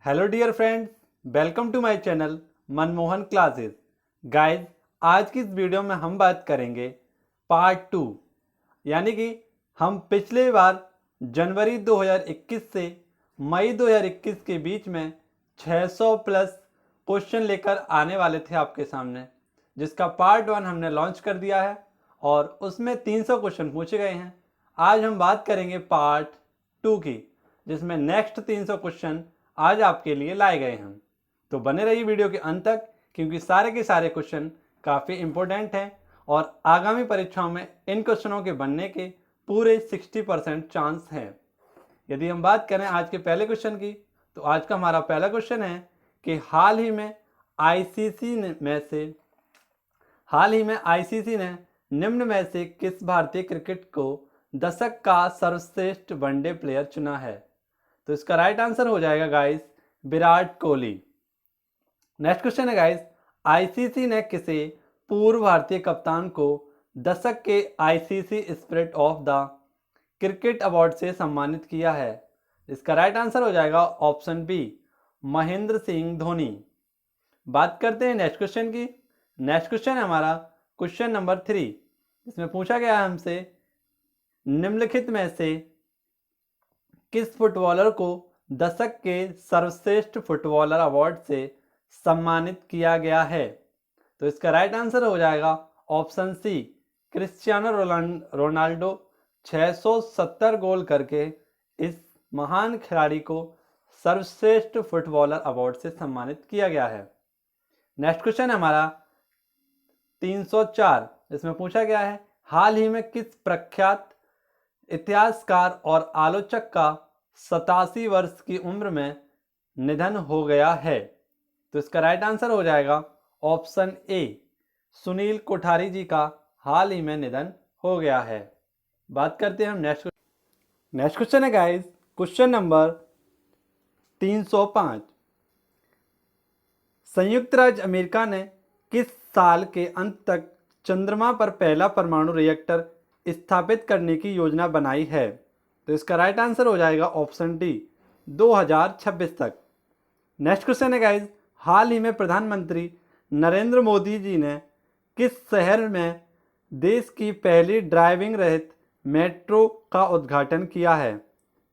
Hello dear friends, welcome to my channel Manmohan classes. Guys, आज की इस वीडियो में हम बात करेंगे पार्ट 2, यानी कि हम पिछले बार जनवरी 2021 से मई 2021 के बीच में 600 प्लस क्वेश्चन लेकर आने वाले थे आपके सामने, जिसका पार्ट 1 हमने लॉन्च कर दिया है और उसमें 300 क्वेश्चन पूछे गए हैं। आज हम बात करेंगे पार्ट 2 की, जिसमें नेक्स्ट 300 क्वेश्चन आज आपके लिए लाए गए हैं। तो बने रहिए वीडियो के अंत तक, क्योंकि सारे के सारे क्वेश्चन काफ़ी इंपॉर्टेंट हैं और आगामी परीक्षाओं में इन क्वेश्चनों के बनने के पूरे 60% चांस हैं। यदि हम बात करें आज के पहले क्वेश्चन की, तो आज का हमारा पहला क्वेश्चन है कि हाल ही में आईसीसी ने निम्न में से किस भारतीय क्रिकेट को दशक का सर्वश्रेष्ठ वनडे प्लेयर चुना है। तो इसका राइट आंसर हो जाएगा guys Virat Kohli. Next question है गाइस, आईसीसी ने किसे पूर्व भारतीय कप्तान को दशक के ICC spirit of the cricket award से सम्मानित किया है। इसका राइट आंसर हो जाएगा ऑप्शन बी, महेंद्र सिंह धोनी। बात करते हैं नेक्स्ट क्वेश्चन की। नेक्स्ट क्वेश्चन है हमारा क्वेश्चन नंबर 3। इसमें पूछा गया है हमसे निम्नलिखित में से किस फुटबॉलर को दशक के सर्वश्रेष्ठ फुटबॉलर अवार्ड से सम्मानित किया गया है। तो इसका राइट आंसर हो जाएगा ऑप्शन सी, क्रिस्टियानो रोनाल्डो। 670 गोल करके इस महान खिलाड़ी को सर्वश्रेष्ठ फुटबॉलर अवार्ड से सम्मानित किया गया है। नेक्स्ट क्वेश्चन है हमारा 304। इसमें पूछा गया है हाल ही में किस प्रख्यात इतिहासकार और आलोचक का 87 वर्ष की उम्र में निधन हो गया है। तो इसका राइट आंसर हो जाएगा ऑप्शन ए, सुनील कोठारी जी का हाल ही में निधन हो गया है। बात करते हैं हम नेक्स्ट क्वेश्चन है गाइस, क्वेश्चन नंबर 305। संयुक्त राज्य अमेरिका ने किस साल के अंत तक चंद्रमा पर पहला परमाणु रिएक्टर स्थापित करने की योजना बनाई है। तो इसका राइट आंसर हो जाएगा ऑप्शन डी, 2026 तक। नेक्स्ट क्वेश्चन है गाइज, हाल ही में प्रधानमंत्री नरेंद्र मोदी जी ने किस शहर में देश की पहली ड्राइविंग रहित मेट्रो का उद्घाटन किया है।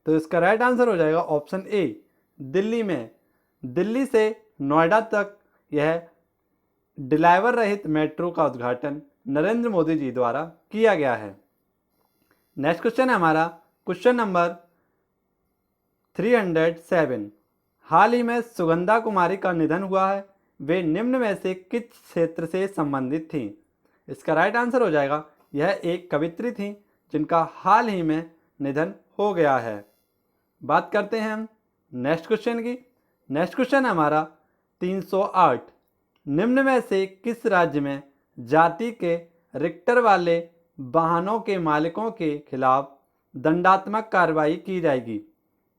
तो इसका राइट आंसर हो जाएगा ऑप्शन ए, दिल्ली में। दिल्ली से नोएडा तक यह ड्राइवर रहित मेट्रो का उद्घाटन नरेंद्र मोदी जी द्वारा किया गया है। नेक्स्ट क्वेश्चन है हमारा क्वेश्चन नंबर 307। हाल ही में सुगंधा कुमारी का निधन हुआ है, वे निम्न में से किस क्षेत्र से संबंधित थीं। इसका राइट आंसर हो जाएगा यह एक कवित्री थी जिनका हाल ही में निधन हो गया है। बात करते हैं हम नेक्स्ट क्वेश्चन की। नेक्स्ट क्वेश्चन है हमारा 308। निम्न में से किस राज्य में जाति के रिक्टर वाले वाहनों के मालिकों के खिलाफ दंडात्मक कार्रवाई की जाएगी।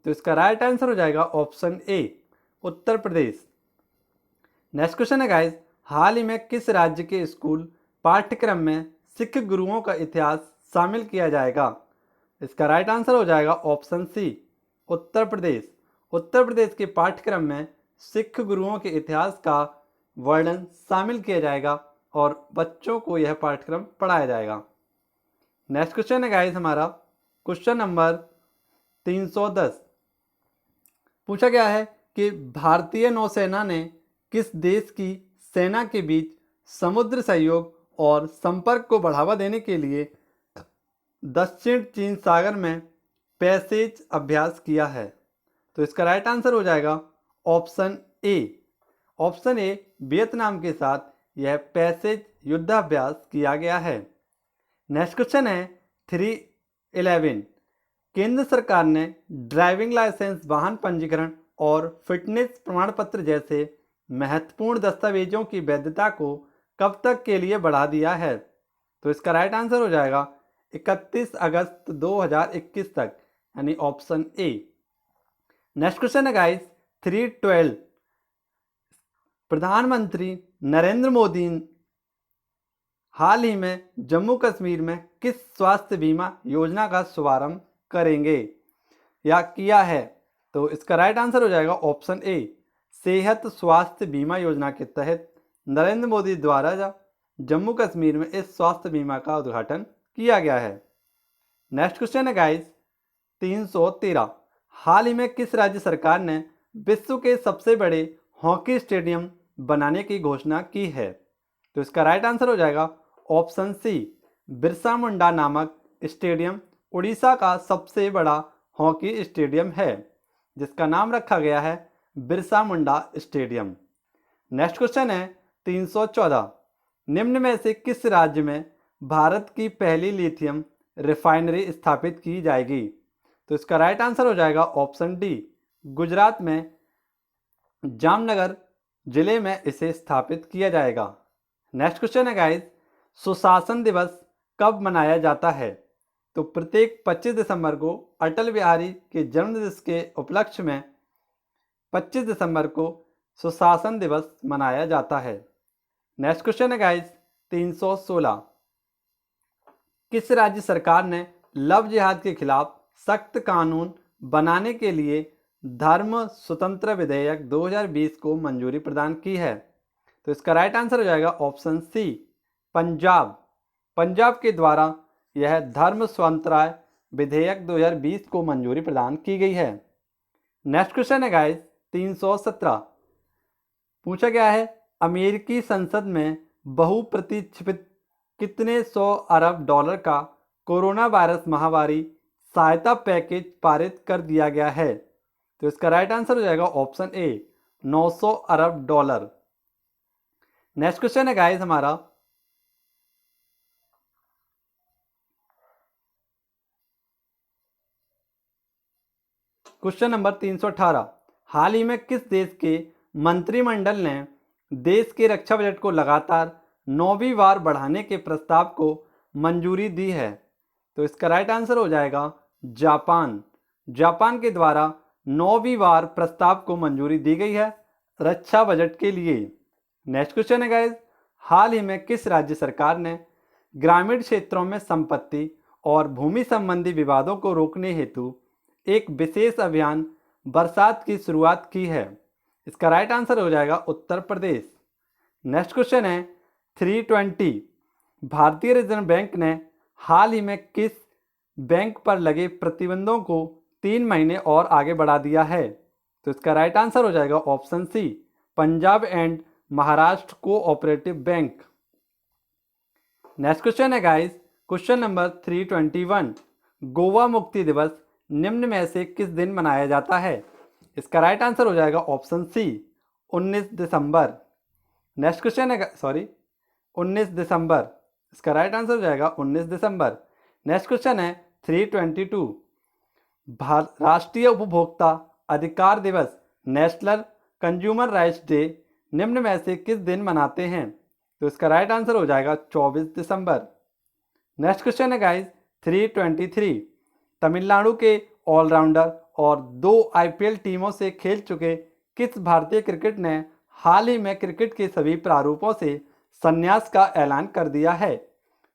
तो इसका राइट आंसर हो जाएगा ऑप्शन ए, उत्तर प्रदेश। नेक्स्ट क्वेश्चन है गाइस, हाल ही में किस राज्य के स्कूल पाठ्यक्रम में सिख गुरुओं का इतिहास शामिल किया जाएगा। इसका राइट आंसर हो जाएगा ऑप्शन सी, उत्तर प्रदेश। उत्तर प्रदेश के पाठ्यक्रम में सिख गुरुओं के इतिहास का वर्णन शामिल किया जाएगा और बच्चों को यह पाठ्यक्रम पढ़ाया जाएगा। नेक्स्ट क्वेश्चन है गाइस हमारा क्वेश्चन नंबर 310। पूछा गया है कि भारतीय नौसेना ने किस देश की सेना के बीच समुद्र सहयोग और संपर्क को बढ़ावा देने के लिए दक्षिण चीन सागर में पैसेज अभ्यास किया है। तो इसका राइट आंसर हो जाएगा option A. Option A, Vietnam के साथ यह पैसेज युद्धाभ्यास किया गया है। नेक्स्ट क्वेश्चन है 311। केंद्र सरकार ने ड्राइविंग लाइसेंस, वाहन पंजीकरण और फिटनेस प्रमाण पत्र जैसे महत्वपूर्ण दस्तावेजों की वैधता को कब तक के लिए बढ़ा दिया है। तो इसका राइट आंसर हो जाएगा 31 अगस्त 2021 तक, यानी ऑप्शन ए। नेक्स्ट क्वेश्चन है गाइस 312। प्रधानमंत्री नरेंद्र मोदी हाल ही में जम्मू कश्मीर में किस स्वास्थ्य बीमा योजना का शुभारंभ करेंगे या किया है। तो इसका राइट आंसर हो जाएगा ऑप्शन ए। सेहत स्वास्थ्य बीमा योजना के तहत नरेंद्र मोदी द्वारा जम्मू कश्मीर में इस स्वास्थ्य बीमा का उद्घाटन किया गया है। नेक्स्ट क्वेश्चन है गाइस 313। हाल ही में किस राज्य सरकार ने विश्व के सबसे बड़े हॉकी स्टेडियम बनाने की घोषणा की है? तो इसका राइट आंसर हो जाएगा ऑप्शन सी। बिरसा मुंडा नामक स्टेडियम उड़ीसा का सबसे बड़ा हॉकी स्टेडियम है, जिसका नाम रखा गया है Birsa Munda stadium. Next question है 314। निम्न में से किस राज्य में भारत की पहली लिथियम रिफाइनरी स्थापित की जाएगी? तो इसका राइट आंसर हो जाएगा ऑप्शन डी। गुजरात में जामनगर जिले में इसे स्थापित किया जाएगा। नेक्स्ट क्वेश्चन है गाइस, सुशासन दिवस कब मनाया जाता है? तो प्रत्येक 25 दिसंबर को अटल बिहारी के जन्मदिवस के उपलक्ष्य में 25 दिसंबर को सुशासन दिवस मनाया जाता है। नेक्स्ट क्वेश्चन है गाइस 316। किस राज्य सरकार ने लव जिहाद के खिलाफ सख्त कानून बनाने के लिए धर्म स्वतंत्र विधेयक 2020 को मंजूरी प्रदान की है? तो इसका राइट आंसर हो जाएगा ऑप्शन सी। पंजाब। पंजाब के द्वारा यह धर्म स्वतंत्रता विधेयक 2020 को मंजूरी प्रदान की गई है। नेक्स्ट क्वेश्चन है गाइस 317। पूछा गया है अमेरिकी संसद में बहुप्रतीक्षित कितने 100 अरब डॉलर का कोरोना वायरस महामारी सहायता पैकेज पारित कर दिया गया है? तो इसका राइट आंसर हो जाएगा ऑप्शन ए 900 अरब डॉलर। नेक्स्ट क्वेश्चन है गाइस हमारा क्वेश्चन नंबर 318। हाल ही में किस देश के मंत्रिमंडल ने देश के रक्षा बजट को लगातार 9वीं बार बढ़ाने के प्रस्ताव को मंजूरी दी है? तो इसका राइट आंसर हो जाएगा जापान। जापान के द्वारा 9वीं बार प्रस्ताव को मंजूरी दी गई है रक्षा बजट के लिए। नेक्स्ट क्वेश्चन है गाइस, हाल ही में किस राज्य सरकार ने ग्रामीण क्षेत्रों में संपत्ति और भूमि संबंधी विवादों को रोकने हेतु एक विशेष अभियान बरसात की शुरुआत की है? इसका राइट आंसर हो जाएगा उत्तर प्रदेश। नेक्स्ट क्वेश्चन है 320। भारतीय रिजर्व बैंक ने हाल ही में किस बैंक पर लगे प्रतिबंधों को 3 महीने और आगे बढ़ा दिया है? तो इसका राइट आंसर हो जाएगा option C. Punjab and Maharashtra cooperative bank. Next question है गाइस क्वेश्चन नंबर 321। गोवा मुक्ति दिवस निम्न में से किस दिन मनाया जाता है? इसका राइट आंसर हो जाएगा ऑप्शन सी 19 दिसंबर। नेक्स्ट क्वेश्चन है 19 दिसंबर। इसका राइट आंसर हो जाएगा 19 दिसंबर। नेक्स्ट क्वेश्चन है 322। राष्ट्रीय उपभोक्ता अधिकार दिवस नेशनल कंज्यूमर राइट्स डे निम्न में से किस दिन मनाते हैं? तो इसका राइट आंसर हो जाएगा 24 दिसंबर। नेक्स्ट क्वेश्चन है गाइस 323। तमिलनाडु के ऑलराउंडर और 2 आईपीएल टीमों से खेल चुके किस भारतीय क्रिकेट ने हाल ही में क्रिकेट के सभी प्रारूपों से संन्यास का ऐलान कर दिया है?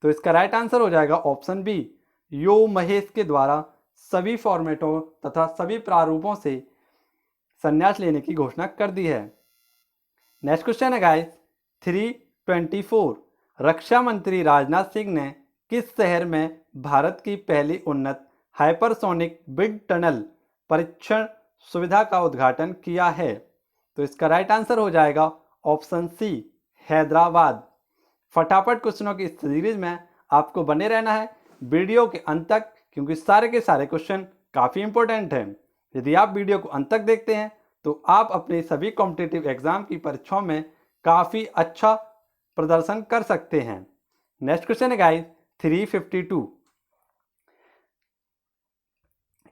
तो इसका राइट आंसर हो जाएगा ऑप्शन बी। यो महेश के द्वारा सभी फॉर्मेटों तथा सभी प्रारूपों से संन्यास लेने की घोषणा कर दी है। नेक्स्ट क्वेश्चन है गाइस 324। रक्षा मंत्री राजनाथ सिंह ने किस शहर में भारत की पहली उन्नत हाइपरसोनिक बिग टनल परीक्षण सुविधा का उद्घाटन किया है? तो इसका राइट आंसर हो जाएगा ऑप्शन सी हैदराबाद। फटाफट क्वेश्चनों की इस सीरीज में आपको बने रहना है वीडियो के अंत तक, क्योंकि सारे के सारे क्वेश्चन काफ़ी इंपॉर्टेंट हैं। यदि आप वीडियो को अंत तक देखते हैं तो आप अपने सभी कॉम्पिटिटिव एग्जाम की परीक्षाओं में काफ़ी अच्छा प्रदर्शन कर सकते हैं। नेक्स्ट क्वेश्चन है गाइस 352।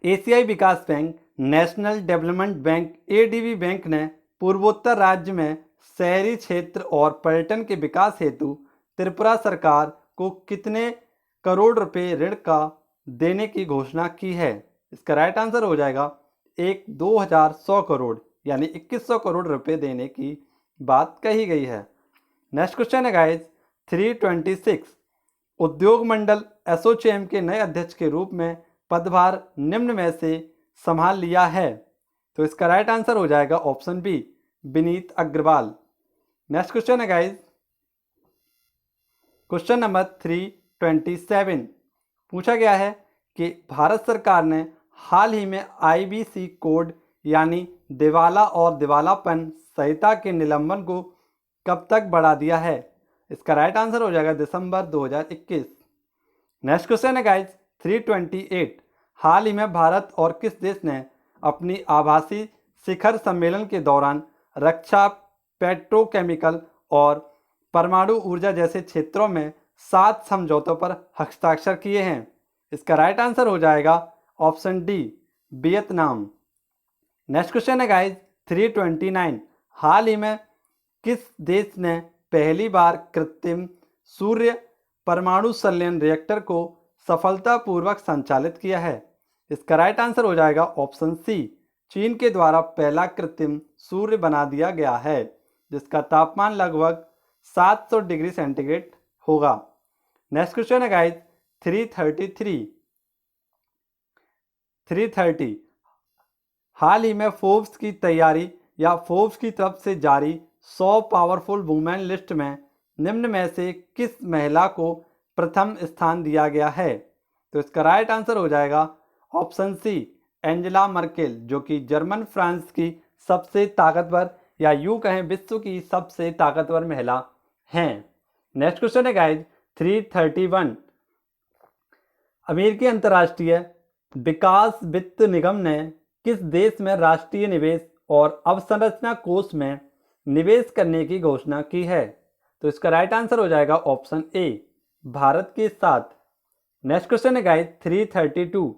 एशियाई विकास bank, national development bank ADB bank ने पूर्वोत्तर राज्य में शहरी क्षेत्र और पर्यटन के विकास हेतु त्रिपुरा सरकार को कितने करोड़ रुपए ऋण का देने की घोषणा की है? इसका राइट आंसर हो जाएगा 2100 करोड़ यानी 2100 करोड़ रुपए देने की बात कही गई है। नेक्स्ट क्वेश्चन है गाइस 326। उद्योग मंडल एसोचैम के नए अध्यक्ष के रूप में पदभार निम्न में से संभाल लिया है? तो इसका राइट आंसर हो जाएगा option B, Vineet Agarwal. Next question है गाइज, क्वेश्चन नंबर 327। पूछा गया है कि भारत सरकार ने हाल ही में IBC कोड यानी दिवाला और दिवालापन संहिता के निलंबन को कब तक बढ़ा दिया है? इसका राइट आंसर हो जाएगा दिसंबर 2021। नेक्स्ट क्वेश्चन है गाइज 328। हाल ही में भारत और किस देश ने अपनी आभासी शिखर सम्मेलन के दौरान रक्षा, पेट्रोकेमिकल और परमाणु ऊर्जा जैसे क्षेत्रों में 7 समझौतों पर हस्ताक्षर किए हैं? इसका राइट आंसर हो जाएगा option D, Vietnam. Next question है गाइज 329। हाल ही में किस देश ने पहली बार कृत्रिम सूर्य परमाणु संलयन रिएक्टर को सफलतापूर्वक संचालित किया है? इसका राइट आंसर हो जाएगा ऑप्शन सी, चीन के द्वारा पहला कृत्रिम सूर्य बना दिया गया है, जिसका तापमान लगभग 700 डिग्री सेंटीग्रेड होगा। नेक्स्ट क्वेश्चन है गाइज 330। हाल ही में फोर्ब्स की तैयारी या फोर्ब्स की तरफ से जारी 100 पावरफुल वुमेन लिस्ट में निम्न में से किस महिला को प्रथम स्थान दिया गया है? तो इसका राइट आंसर हो जाएगा ऑप्शन सी, एंजेला मर्केल, जो कि जर्मन फ्रांस की सबसे ताकतवर या यूं कहें विश्व की सबसे ताकतवर महिला हैं। नेक्स्ट क्वेश्चन है गाइज 331। अमेरिकी अंतर्राष्ट्रीय विकास वित्त निगम ने किस देश में राष्ट्रीय निवेश और अवसंरचना कोष में निवेश करने की घोषणा की है? तो इसका राइट आंसर हो जाएगा ऑप्शन ए, भारत के साथ। नेक्स्ट क्वेश्चन है गाइज 332।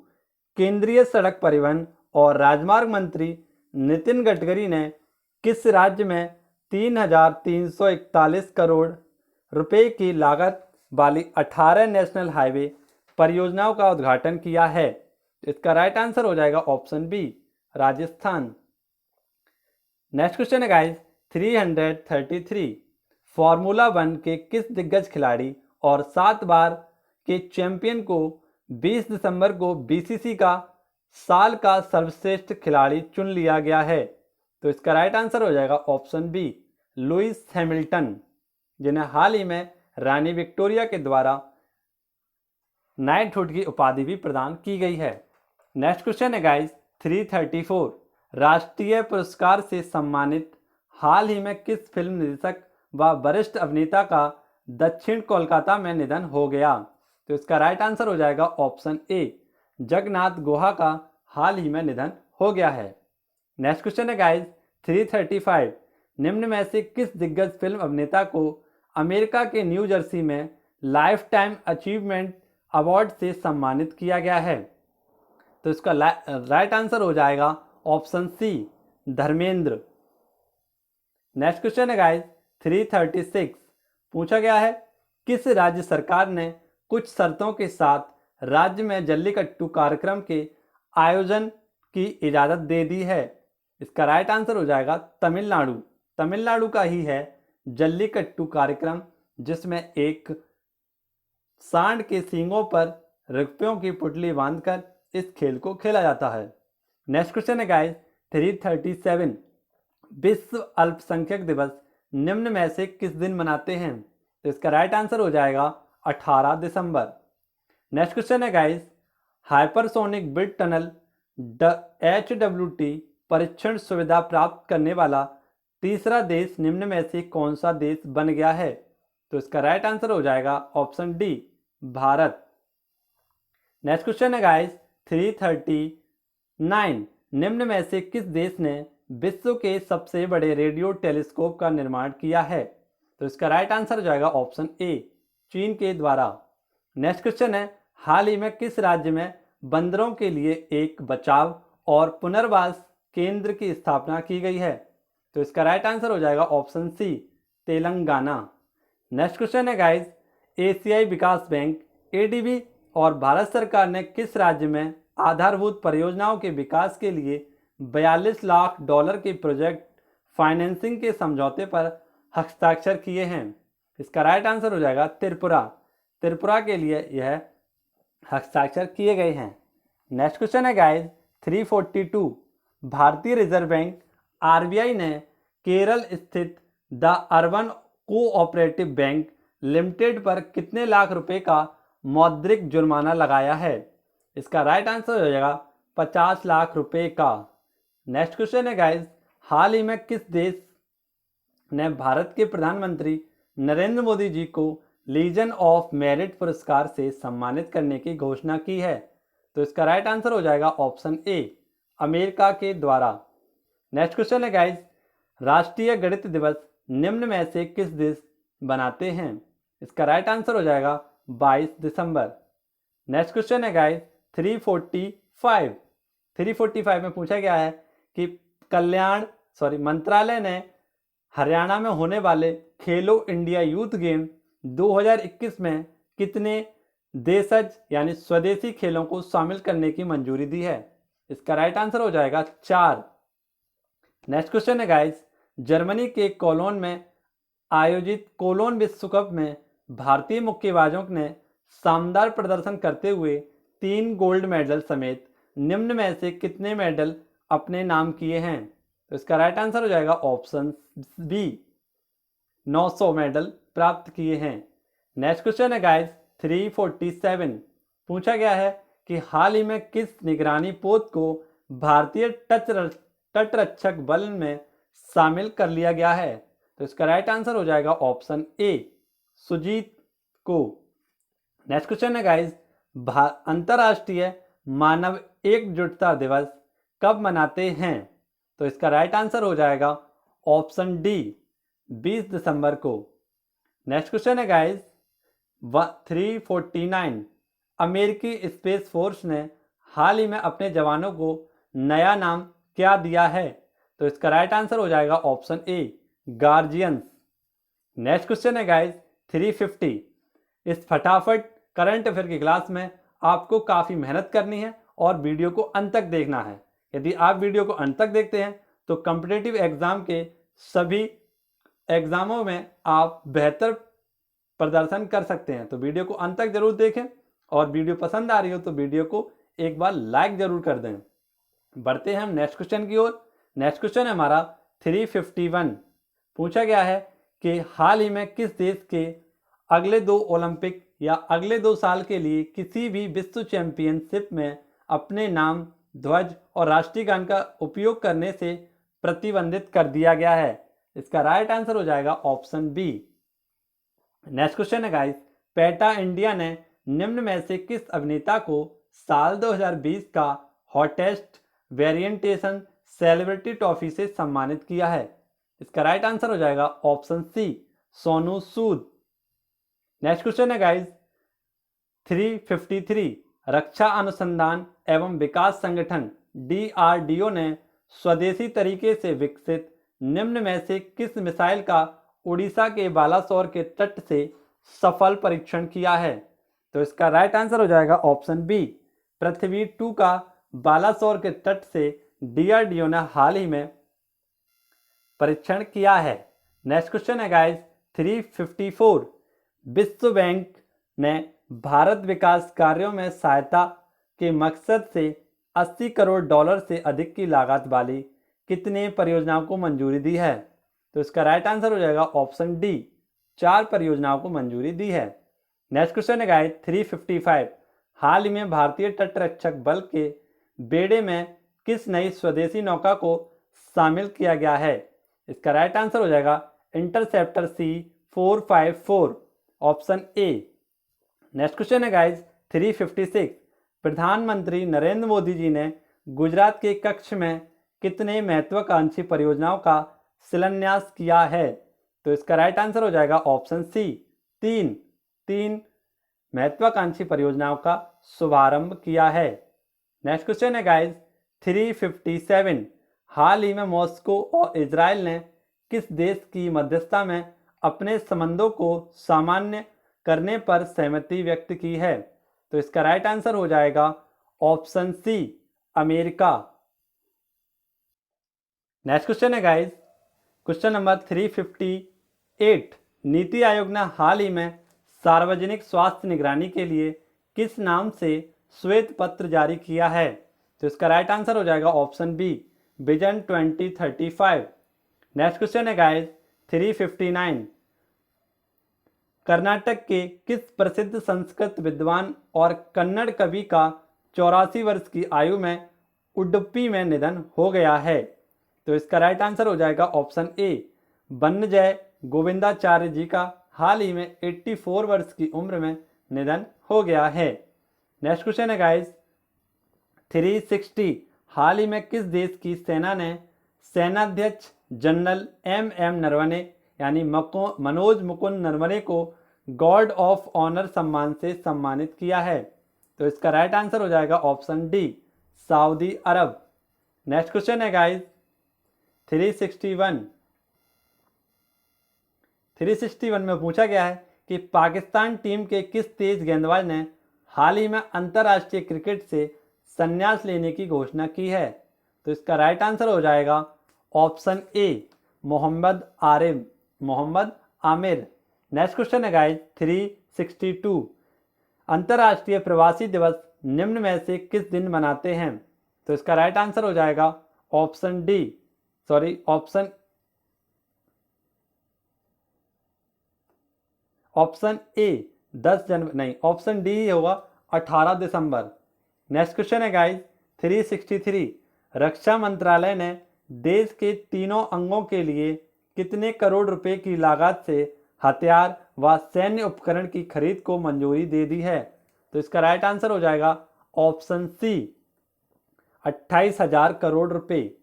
केंद्रीय सड़क परिवहन और राजमार्ग मंत्री नितिन गडकरी ने किस राज्य में 3,341 करोड़ रुपए की लागत वाली 18 नेशनल हाईवे परियोजनाओं का उद्घाटन किया है? इसका राइट आंसर हो जाएगा option B, Rajasthan. Next question है गाइज 333। फॉर्मूला 1 के किस दिग्गज खिलाड़ी और 7 बार के चैंपियन को 20 दिसंबर को BCC का साल का सर्वश्रेष्ठ खिलाड़ी चुन लिया गया है? तो इसका राइट आंसर हो जाएगा ऑप्शन बी, लुइस हैमिल्टन, जिन्हें हाल ही में रानी विक्टोरिया के द्वारा नाइटहुड की उपाधि भी प्रदान की गई है। नेक्स्ट क्वेश्चन है गाइज 334। राष्ट्रीय पुरस्कार से सम्मानित हाल ही में किस फिल्म निर्देशक व वरिष्ठ अभिनेता का दक्षिण कोलकाता में निधन हो गया? तो इसका राइट आंसर हो जाएगा ऑप्शन ए, जगन्नाथ गुहा का हाल ही में निधन हो गया है। नेक्स्ट क्वेश्चन है गाइज 335। निम्न में से किस दिग्गज फिल्म अभिनेता को अमेरिका के न्यू जर्सी में लाइफ टाइम अचीवमेंट अवार्ड से सम्मानित किया गया है? तो इसका राइट आंसर हो जाएगा option C, Dharmendra. Next question है गाइज 336। पूछा गया है किस राज्य सरकार ने कुछ शर्तों के साथ राज्य में जल्लीकट्टू कार्यक्रम के आयोजन की इजाज़त दे दी है? इसका राइट आंसर हो जाएगा तमिलनाडु। तमिलनाडु का ही है जल्लीकट्टू कार्यक्रम, जिसमें एक सांड के सींगों पर रुपयों की पुतली बांधकर इस खेल को खेला जाता है। नेक्स्ट क्वेश्चन है गाइस 337। विश्व अल्पसंख्यक दिवस निम्न में से किस दिन मनाते हैं? तो इसका राइट आंसर हो जाएगा 18 दिसंबर। नेक्स्ट क्वेश्चन है guys, hypersonic bridge tunnel HWT परीक्षण सुविधा प्राप्त करने वाला तीसरा देश निम्न में से कौन सा देश बन गया है? तो इसका राइट आंसर हो जाएगा option D, Bharat. Next question है गाइस 339। निम्न में से किस देश ने विश्व के सबसे बड़े रेडियो टेलीस्कोप का निर्माण किया है? तो इसका राइट आंसर हो जाएगा ऑप्शन ए, चीन के द्वारा। नेक्स्ट क्वेश्चन है, हाल ही में किस राज्य में बंदरों के लिए एक बचाव और पुनर्वास केंद्र की स्थापना की गई है? तो इसका राइट आंसर हो जाएगा option C, Telangana. Next question है गाइस, एशियाई विकास बैंक ADB और भारत सरकार ने किस राज्य में आधारभूत परियोजनाओं के विकास के लिए $42 लाख के प्रोजेक्ट फाइनेंसिंग के समझौते पर हस्ताक्षर किए हैं? इसका राइट आंसर हो जाएगा त्रिपुरा। त्रिपुरा के लिए यह हस्ताक्षर किए गए हैं। नेक्स्ट क्वेश्चन है गाइस 342। भारतीय रिजर्व बैंक आरबीआई ने केरल स्थित the urban cooperative bank limited पर कितने लाख रुपए का मौद्रिक जुर्माना लगाया है? इसका राइट आंसर हो जाएगा 50 लाख रुपए का। नेक्स्ट क्वेश्चन है गाइस, हाल ही में किस देश ने भारत के प्रधानमंत्री नरेंद्र मोदी जी को लीजन ऑफ मेरिट पुरस्कार से सम्मानित करने की घोषणा की है? तो इसका राइट आंसर हो जाएगा ऑप्शन ए, अमेरिका के द्वारा। नेक्स्ट क्वेश्चन है गाइस, राष्ट्रीय गणित दिवस निम्न में से किस देश बनाते हैं? इसका राइट आंसर हो जाएगा 22 दिसंबर। नेक्स्ट क्वेश्चन है गाइस 345 में पूछा गया है कि मंत्रालय ने हरियाणा में होने वाले खेलो इंडिया यूथ गेम 2021 में कितने देशज यानी स्वदेशी खेलों को शामिल करने की मंजूरी दी है? इसका राइट आंसर हो जाएगा 4। नेक्स्ट क्वेश्चन है गाइस, जर्मनी के कोलोन में आयोजित कोलोन विश्व कप में भारतीय मुक्केबाजों ने शानदार प्रदर्शन करते हुए 3 गोल्ड मेडल समेत निम्न में से कितने मेडल अपने नाम किए हैं? तो इसका राइट आंसर हो जाएगा ऑप्शन बी, 900 मेडल प्राप्त किए हैं। नेक्स्ट क्वेश्चन है गाइस 347, पूछा गया है कि हाल ही में किस निगरानी पोत को भारतीय तटरक्षक बल में शामिल कर लिया गया है? तो इसका राइट आंसर हो जाएगा ऑप्शन ए, सुजीत को। नेक्स्ट क्वेश्चन है गाइस, अंतरराष्ट्रीय मानव एकजुटता दिवस कब मनाते हैं? तो इसका राइट आंसर हो जाएगा ऑप्शन डी, 20 दिसंबर को। नेक्स्ट क्वेश्चन है गाइस 349, अमेरिकी स्पेस फोर्स ने हाल ही में अपने जवानों को नया नाम क्या दिया है? तो इसका राइट आंसर हो जाएगा ऑप्शन ए, गार्जियंस। नेक्स्ट क्वेश्चन है गाइस 350, इस फटाफट करंट अफेयर की क्लास में आपको काफ़ी मेहनत करनी है और वीडियो को अंत तक देखना है। यदि आप वीडियो को अंत तक देखते हैं तो कॉम्पिटिटिव एग्जाम के सभी एग्जामों में आप बेहतर प्रदर्शन कर सकते हैं। तो वीडियो को अंत तक जरूर देखें और वीडियो पसंद आ रही हो तो वीडियो को एक बार लाइक जरूर कर दें। बढ़ते हैं हम नेक्स्ट क्वेश्चन की ओर। नेक्स्ट क्वेश्चन है हमारा 351, पूछा गया है कि हाल ही में किस देश के अगले 2 ओलंपिक या अगले 2 साल के लिए किसी भी विश्व चैंपियनशिप में अपने नाम, ध्वज और राष्ट्रीय गान का उपयोग करने से प्रतिबंधित कर दिया गया है? इसका राइट आंसर हो जाएगा ऑप्शन बी। नेक्स्ट क्वेश्चन है गाइस, पेटा इंडिया ने निम्न में से किस अभिनेता को साल 2020 का हॉटेस्ट वेरिएंटेशन सेलिब्रिटी ट्रॉफी से सम्मानित किया है? इसका राइट आंसर हो जाएगा ऑप्शन सी, सोनू सूद। नेक्स्ट क्वेश्चन है गाइस 353, रक्षा अनुसंधान एवं विकास संगठन DRDO ने स्वदेशी तरीके से विकसित निम्न में से किस मिसाइल का उड़ीसा के बालासोर के तट से सफल परीक्षण किया है? तो इसका राइट आंसर हो जाएगा ऑप्शन बी, पृथ्वी 2 का बालासोर के तट से DRDO ने हाल ही में परीक्षण किया है। नेक्स्ट क्वेश्चन है गाइस 354, विश्व बैंक ने भारत विकास कार्यों में सहायता के मकसद से 80 करोड़ डॉलर से अधिक की लागत वाली कितने परियोजनाओं को मंजूरी दी है? तो इसका राइट आंसर हो जाएगा ऑप्शन डी, 4 परियोजनाओं को मंजूरी दी है। नेक्स्ट क्वेश्चन है गाइस 355, हाल ही में भारतीय तटरक्षक बल के बेड़े में किस नई स्वदेशी नौका को शामिल किया गया है? इसका राइट आंसर हो जाएगा interceptor C454, option A. Next question है गाइस 356, प्रधानमंत्री नरेंद्र मोदी जी ने गुजरात के कच्छ में कितने महत्वाकांक्षी परियोजनाओं का शिलान्यास किया है? तो इसका राइट आंसर हो जाएगा ऑप्शन सी, 3 महत्वाकांक्षी परियोजनाओं का शुभारंभ किया है। नेक्स्ट क्वेश्चन है गाइस 357, हाल ही में मॉस्को और इजराइल ने किस देश की मध्यस्थता में अपने संबंधों को सामान्य करने पर सहमति व्यक्त की है? तो इसका राइट आंसर हो जाएगा option C, America. Next question है गाइस क्वेश्चन नंबर 358, नीति आयोग ने हाल ही में सार्वजनिक स्वास्थ्य निगरानी के लिए किस नाम से श्वेत पत्र जारी किया है? तो इसका राइट आंसर हो जाएगा option B, vision 2035। Next question है गाइस 359, कर्नाटक के किस प्रसिद्ध संस्कृत विद्वान और कन्नड़ कवि का 84 वर्ष की आयु में उडुपी में निधन हो गया है? तो इसका राइट आंसर हो जाएगा ऑप्शन ए, वन्नजय गोविंदाचार्य जी का हाल ही में 84 वर्ष की उम्र में निधन हो गया है। नेक्स्ट क्वेश्चन है गाइस 360, हाल ही में किस देश की सेना ने सेनाध्यक्ष जनरल एम नरवणे यानी मनोज मुकुंद नरवणे को गॉर्ड ऑफ ऑनर सम्मान से सम्मानित किया है? तो इसका राइट आंसर हो जाएगा ऑप्शन डी, सऊदी अरब। नेक्स्ट क्वेश्चन है गाइस 361, 361 में पूछा गया है कि पाकिस्तान टीम के किस तेज गेंदबाज ने हाल ही में अंतर्राष्ट्रीय क्रिकेट से संन्यास लेने की घोषणा की है? तो इसका राइट आंसर हो जाएगा option A, Mohammad Aamir. Next question है गाइस 362, अंतर्राष्ट्रीय प्रवासी दिवस निम्न में से किस दिन मनाते हैं? तो इसका राइट आंसर हो जाएगा ऑप्शन डी, ऑप्शन ए 10 जनवरी, नहीं ऑप्शन डी होगा 18 दिसंबर। नेक्स्ट क्वेश्चन है गाइस 363, रक्षा मंत्रालय ने देश के तीनों अंगों के लिए कितने करोड़ रुपए की लागत से हथियार व सैन्य उपकरण की खरीद को मंजूरी दे दी है? तो इसका राइट आंसर हो जाएगा ऑप्शन सी, 28,000 करोड़ रुपए।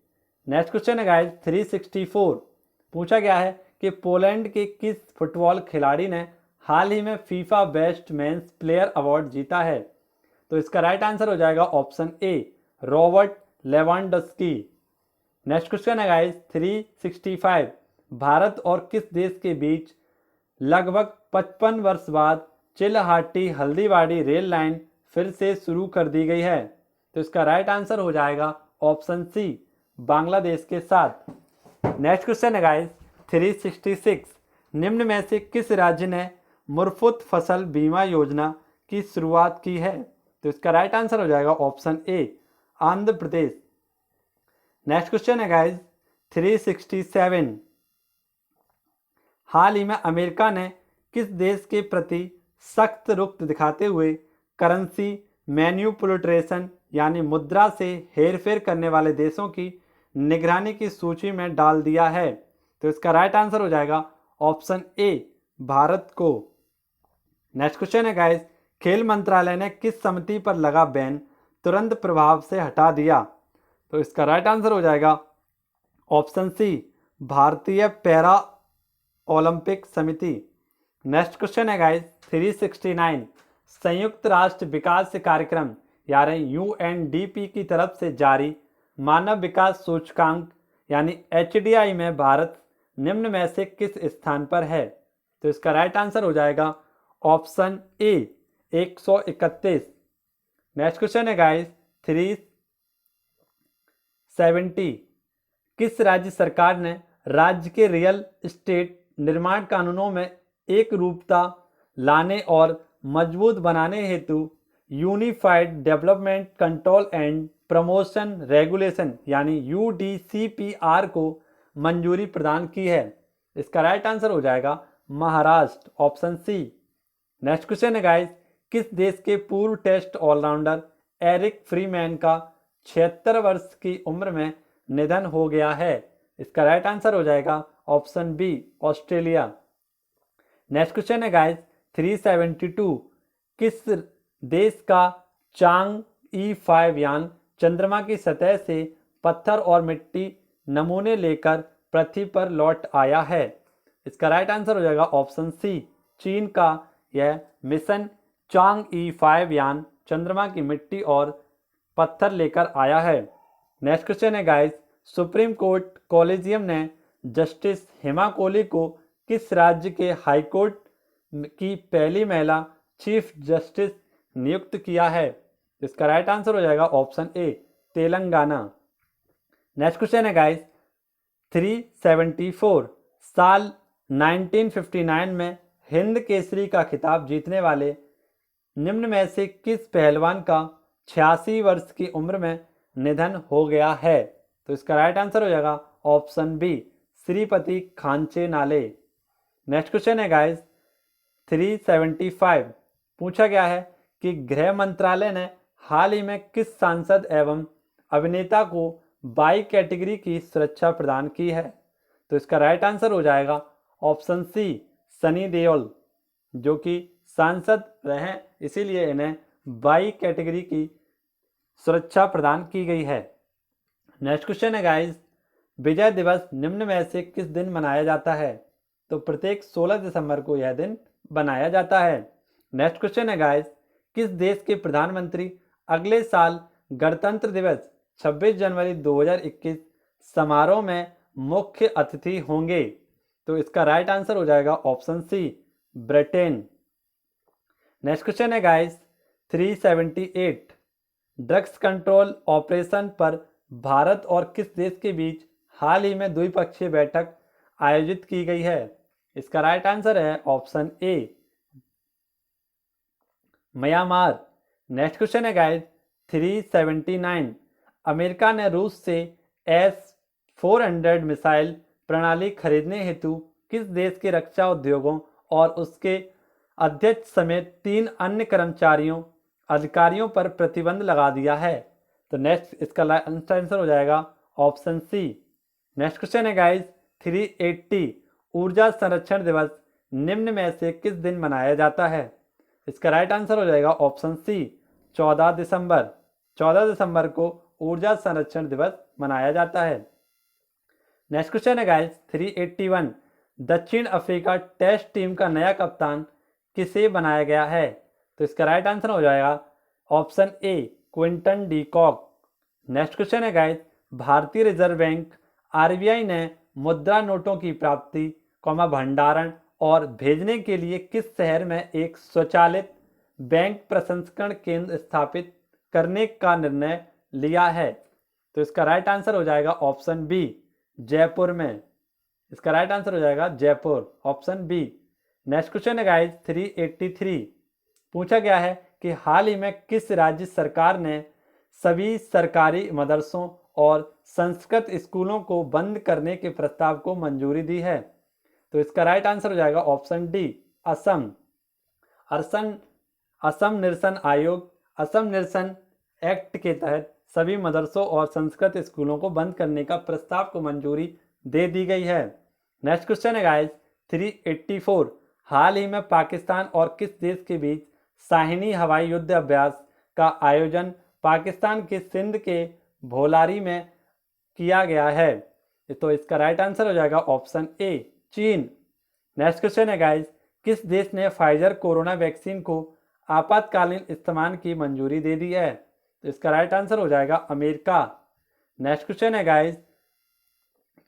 नेक्स्ट क्वेश्चन है गाइस 364, पूछा गया है कि पोलैंड के किस फुटबॉल खिलाड़ी ने हाल ही में FIFA best men's player award जीता है? तो इसका राइट आंसर हो जाएगा ऑप्शन ए, रॉबर्ट लेवांडोव्स्की। नेक्स्ट क्वेश्चन है गाइस 365, भारत और किस देश के बीच लगभग 55 वर्ष बाद चिलहाटी हल्दीबाड़ी रेल लाइन फिर से शुरू कर दी गई है? तो इसका राइट आंसर हो जाएगा ऑप्शन सी, बांग्लादेश के साथ। नेक्स्ट क्वेश्चन है गाइस 366, निम्न में से किस राज्य ने मुफ्त फसल बीमा योजना की शुरुआत की है? तो इसका राइट आंसर हो जाएगा ऑप्शन ए, आंध्र प्रदेश। नेक्स्ट क्वेश्चन है गाइस 367, हाल ही में अमेरिका ने किस देश के प्रति सख्त रुख दिखाते हुए करेंसी मैन्युपुलेशन यानी मुद्रा से हेरफेर करने वाले देशों की निगरानी की सूची में डाल दिया है? तो इसका राइट आंसर हो जाएगा ऑप्शन ए, भारत को। नेक्स्ट क्वेश्चन है गाइस, खेल मंत्रालय ने किस समिति पर लगा बैन तुरंत प्रभाव से हटा दिया? तो इसका राइट आंसर हो जाएगा ऑप्शन सी, भारतीय पैरा ओलंपिक समिति। नेक्स्ट क्वेश्चन है गाइस 369, संयुक्त राष्ट्र विकास कार्यक्रम यानी यूएनडीपी की तरफ से जारी मानव विकास सूचकांक यानी एचडीआई में भारत निम्न में से किस स्थान पर है? तो इसका राइट आंसर हो जाएगा ऑप्शन ए, 131। नेक्स्ट क्वेश्चन है गाइस 370, किस राज्य सरकार ने राज्य के रियल एस्टेट निर्माण कानूनों में एक रूपता लाने और मजबूत बनाने हेतु unified development control and promotion regulation यानी यूडीसीपीआर को मंजूरी प्रदान की है? इसका राइट आंसर हो जाएगा Maharashtra, option C. Next question है गाइस, किस देश के पूर्व टेस्ट ऑलराउंडर एरिक फ्रीमैन का 76 वर्ष की उम्र में निधन हो गया है? इसका राइट आंसर हो जाएगा option B, Australia. Next question है गाइस 372, किस देश का चांग E5 यान चंद्रमा की सतह से पत्थर और मिट्टी नमूने लेकर पृथ्वी पर लौट आया है? इसका राइट आंसर हो जाएगा ऑप्शन सी, चीन का यह मिशन चांग E5 यान चंद्रमा की मिट्टी और पत्थर लेकर आया है। नेक्स्ट क्वेश्चन है गाइस, सुप्रीम कोर्ट कॉलेजियम ने जस्टिस हेमा कोहली को किस राज्य के हाई कोर्ट की पहली महिला चीफ जस्टिस नियुक्त किया है? इसका राइट आंसर हो जाएगा ऑप्शन ए, तेलंगाना। नेक्स्ट क्वेश्चन है गाइस 374, साल 1959 में हिंद केसरी का खिताब जीतने वाले निम्न में से किस पहलवान का 86 वर्ष की उम्र में निधन हो गया है? तो इसका राइट आंसर हो जाएगा ऑप्शन बी, श्रीपति खांचे नाले। नेक्स्ट क्वेश्चन है गाइस 375। पूछा गया है कि गृह मंत्रालय ने हाल ही में किस सांसद एवं अभिनेता को बाई कैटेगरी की सुरक्षा प्रदान की है। तो इसका राइट आंसर हो जाएगा ऑप्शन सी, सनी देओल, जो कि सांसद रहे इसीलिए इन्हें बाई कैटेगरी की सुरक्षा प्रदान की गई है। नेक्स्ट क्वेश्चन है गाइस, विजय दिवस निम्न में से किस दिन मनाया जाता है। तो प्रत्येक 16 दिसंबर को यह दिन बनाया जाता है। नेक्स्ट क्वेश्चन है गाइस, किस देश के प्रधानमंत्री अगले साल गणतंत्र दिवस 26 जनवरी 2021 समारोह में मुख्य अतिथि होंगे। तो इसका राइट आंसर हो जाएगा option C, Britain. Next question है गाइस 378। ड्रग्स कंट्रोल ऑपरेशन पर भारत और किस देश के बीच हाल ही में द्विपक्षीय बैठक आयोजित की गई है। इसका राइट आंसर है option A, Myanmar. Next question है गाइस 379। अमेरिका ने रूस से S-400 मिसाइल प्रणाली खरीदने हेतु किस देश के रक्षा उद्योगों और उसके अध्यक्ष समेत 3 अन्य अधिकारियों पर प्रतिबंध लगा दिया है। तो नेक्स्ट इसका आंसर हो जाएगा ऑप्शन सी। नेक्स्ट क्वेश्चन है गाइस 380। ऊर्जा संरक्षण दिवस निम्न में से किस दिन मनाया जाता है। इसका राइट आंसर हो जाएगा ऑप्शन सी, 14 दिसंबर। 14 दिसंबर को ऊर्जा संरक्षण दिवस मनाया जाता है। नेक्स्ट क्वेश्चन है गाइस 381। दक्षिण अफ्रीका टेस्ट टीम का नया कप्तान किसे बनाया गया है। तो इसका राइट आंसर हो जाएगा option A, Quinton de Kock. Next question है गाइस, भारतीय रिजर्व बैंक आरबीआई ने मुद्रा नोटों की प्राप्ति, भंडारण और भेजने के लिए किस शहर में एक स्वचालित बैंक प्रसंस्करण केंद्र स्थापित करने का निर्णय लिया है। तो इसका राइट आंसर हो जाएगा ऑप्शन बी, जयपुर में। इसका राइट आंसर हो जाएगा Jaipur, option B. Next question है गाइस 383। पूछा गया है कि हाल ही में किस राज्य सरकार ने सभी सरकारी मदरसों और संस्कृत स्कूलों को बंद करने के प्रस्ताव को मंजूरी दी है। तो इसका राइट आंसर हो जाएगा ऑप्शन डी, असम। असम निरसन आयोग असम निरसन एक्ट के तहत सभी मदरसों और संस्कृत स्कूलों को बंद करने का प्रस्ताव को मंजूरी दे दी गई है। नेक्स्ट क्वेश्चन है गाइस 384। हाल ही में पाकिस्तान और किस देश के बीच शाहिनी हवाई युद्ध अभ्यास का आयोजन पाकिस्तान के सिंध के भोलारी में किया गया है। तो इसका राइट आंसर हो जाएगा ऑप्शन ए, चीन। नेक्स्ट क्वेश्चन है गाइस, किस देश ने फाइजर कोरोना वैक्सीन को आपातकालीन इस्तेमाल की मंजूरी दे दी है। तो इसका राइट आंसर हो जाएगा अमेरिका। नेक्स्ट क्वेश्चन है गाइस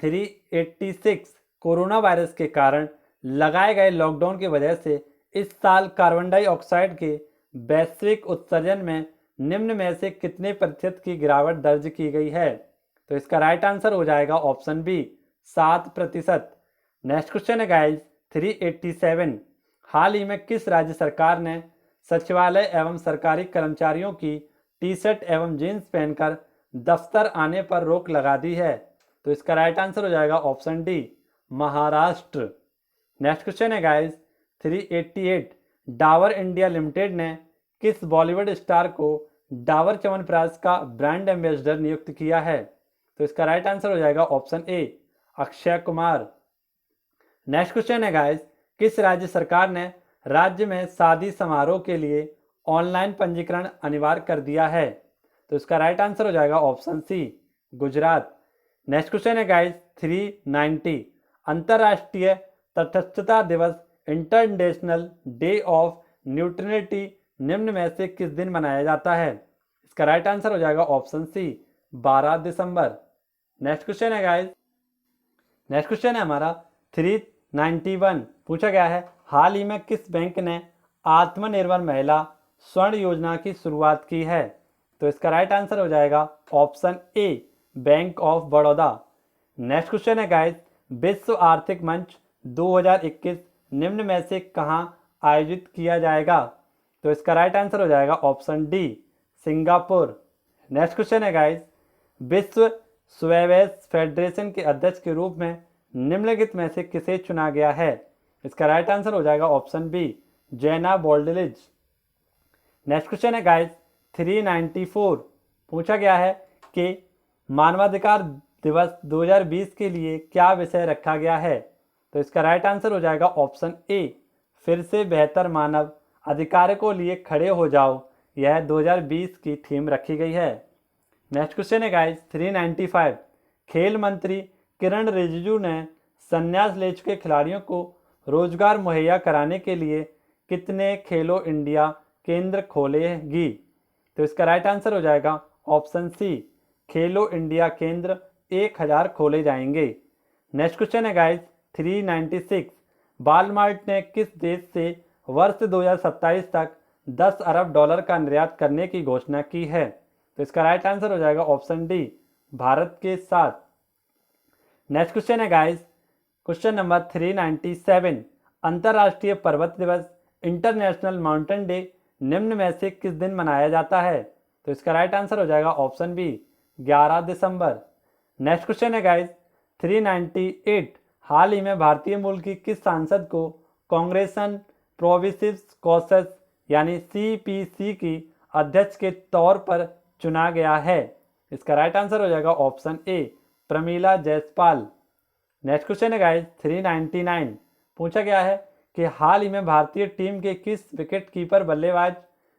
386। कोरोना वायरस के कारण लगाए गए लॉकडाउन की वजह से इस साल कार्बन डाइऑक्साइड के वैश्विक उत्सर्जन में निम्न में से कितने प्रतिशत की गिरावट दर्ज की गई है। तो इसका राइट आंसर हो जाएगा ऑप्शन बी, 7%। नेक्स्ट क्वेश्चन है गाइस 387। हाल ही में किस राज्य सरकार ने सचिवालय एवं सरकारी कर्मचारियों की टी शर्ट एवं जीन्स पहनकर दफ्तर आने पर रोक लगा दी है। तो इसका राइट आंसर हो जाएगा option D, Maharashtra. Next question है गाइस 388। डाबर इंडिया लिमिटेड ने किस बॉलीवुड स्टार को डाबर च्यवनप्राश का ब्रांड एम्बेसडर नियुक्त किया है। तो इसका राइट आंसर हो जाएगा ऑप्शन ए, अक्षय कुमार। नेक्स्ट क्वेश्चन है गाइस, किस राज्य सरकार ने राज्य में शादी समारोह के लिए ऑनलाइन पंजीकरण अनिवार्य कर दिया है। तो इसका राइट आंसर हो जाएगा option C, Gujarat. Next question है गाइस 390। अंतर्राष्ट्रीय तटस्थता दिवस, इंटरनेशनल डे ऑफ न्यूट्रलिटी निम्न में से किस दिन मनाया जाता है। इसका राइट आंसर हो जाएगा ऑप्शन सी, 12 दिसंबर। नेक्स्ट क्वेश्चन है गाइस, नेक्स्ट क्वेश्चन है हमारा 391। पूछा गया है हाल ही में किस बैंक ने आत्मनिर्भर महिला स्वर्ण योजना की शुरुआत की है। तो इसका राइट आंसर हो जाएगा option A, bank of Baroda. Next question है गाइस, विश्व आर्थिक मंच 2021 निम्न में से कहां आयोजित किया जाएगा। तो इसका राइट आंसर हो जाएगा option D, Singapore. Next question है गाइस, विश्व स्वेवेस फेडरेशन के अध्यक्ष के रूप में निम्नलिखित में से किसे चुना गया है? इसका राइट आंसर हो जाएगा ऑप्शन बी, जेना बोल्डलिज। नेक्स्ट क्वेश्चन है गाइस 394। पूछा गया है कि मानवाधिकार दिवस 2020 के लिए क्या विषय रखा गया है? तो इसका राइट आंसर हो जाएगा ऑप्शन ए, फिर से बेहतर मानव अधिकारों को लिए खड़े हो जाओ। यह 2020 की थीम रखी गई है। नेक्स्ट क्वेश्चन है गाइस 395। खेल मंत्री किरण रिजिजू ने संन्यास ले चुके खिलाड़ियों को रोजगार मुहैया कराने के लिए कितने खेलो इंडिया केंद्र खोलेगी? तो इसका राइट आंसर हो जाएगा ऑप्शन सी, खेलो इंडिया केंद्र 1000 खोले जाएंगे। नेक्स्ट क्वेश्चन है गाइस 396। वालमार्ट ने किस देश से वर्ष 2027 तक $10 अरब का निर्यात करने की घोषणा की है? तो इसका राइट आंसर हो जाएगा ऑप्शन डी, भारत के साथ। नेक्स्ट क्वेश्चन है गाइस क्वेश्चन नंबर 397। अंतर्राष्ट्रीय पर्वत दिवस इंटरनेशनल माउंटेन डे निम्न में से किस दिन मनाया जाता है? तो इसका राइट आंसर हो जाएगा ऑप्शन बी, 11 दिसंबर। नेक्स्ट क्वेश्चन है गाइस 398। हाल ही में भारतीय मूल की किस सांसद को कांग्रेसन प्रोविसिव कॉसस यानी CPC की अध्यक्ष के तौर पर चुना गया है? इसका राइट आंसर हो जाएगा ऑप्शन ए, प्रमीला जायसवाल। नेक्स्ट क्वेश्चन है गाइस 399। पूछा गया है कि हाल ही में भारतीय टीम के किस विकेट कीपर बल्लेबाज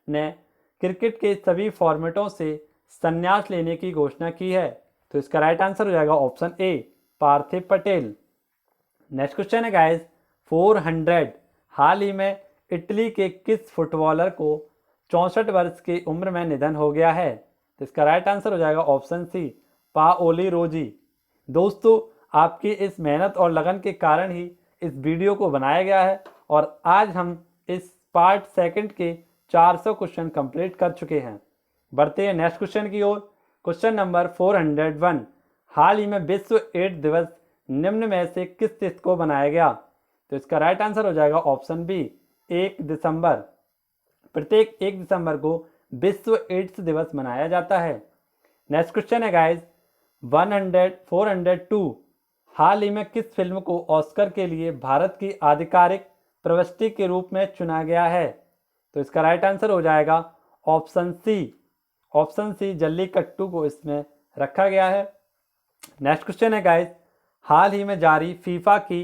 ने क्रिकेट के सभी फॉर्मेटों से संन्यास लेने की घोषणा की है? तो इसका राइट आंसर हो जाएगा ऑप्शन ए, पार्थिव पटेल। नेक्स्ट क्वेश्चन है गाइस 400। हाल ही में इटली के किस फुटबॉलर को 64 वर्ष की उम्र में निधन हो गया है? तो इसका राइट आंसर हो जाएगा ऑप्शन सी, पाओली रोजी। दोस्तों, आपकी इस मेहनत और लगन के कारण ही इस वीडियो को बनाया गया है और आज हम इस पार्ट सेकंड के 400 क्वेश्चन कंप्लीट कर चुके हैं। बढ़ते हैं नेक्स्ट क्वेश्चन की ओर। Question number 401। हाल ही में विश्व एड्स दिवस निम्न में से किस तिथि को बनाया गया? तो इसका राइट आंसर हो जाएगा ऑप्शन बी, 1 दिसंबर। प्रत्येक 1 दिसंबर को विश्व एड्स दिवस मनाया जाता है। नेक्स्ट क्वेश्चन है गाइस 402। हाल ही में किस फिल्म को ऑस्कर के लिए भारत की आधिकारिक प्रविष्टि के रूप में चुना गया है? तो इसका राइट आंसर हो जाएगा ऑप्शन सी, जल्लीकट्टू को इसमें रखा गया है। नेक्स्ट क्वेश्चन है गाइस हाल ही में जारी फीफा की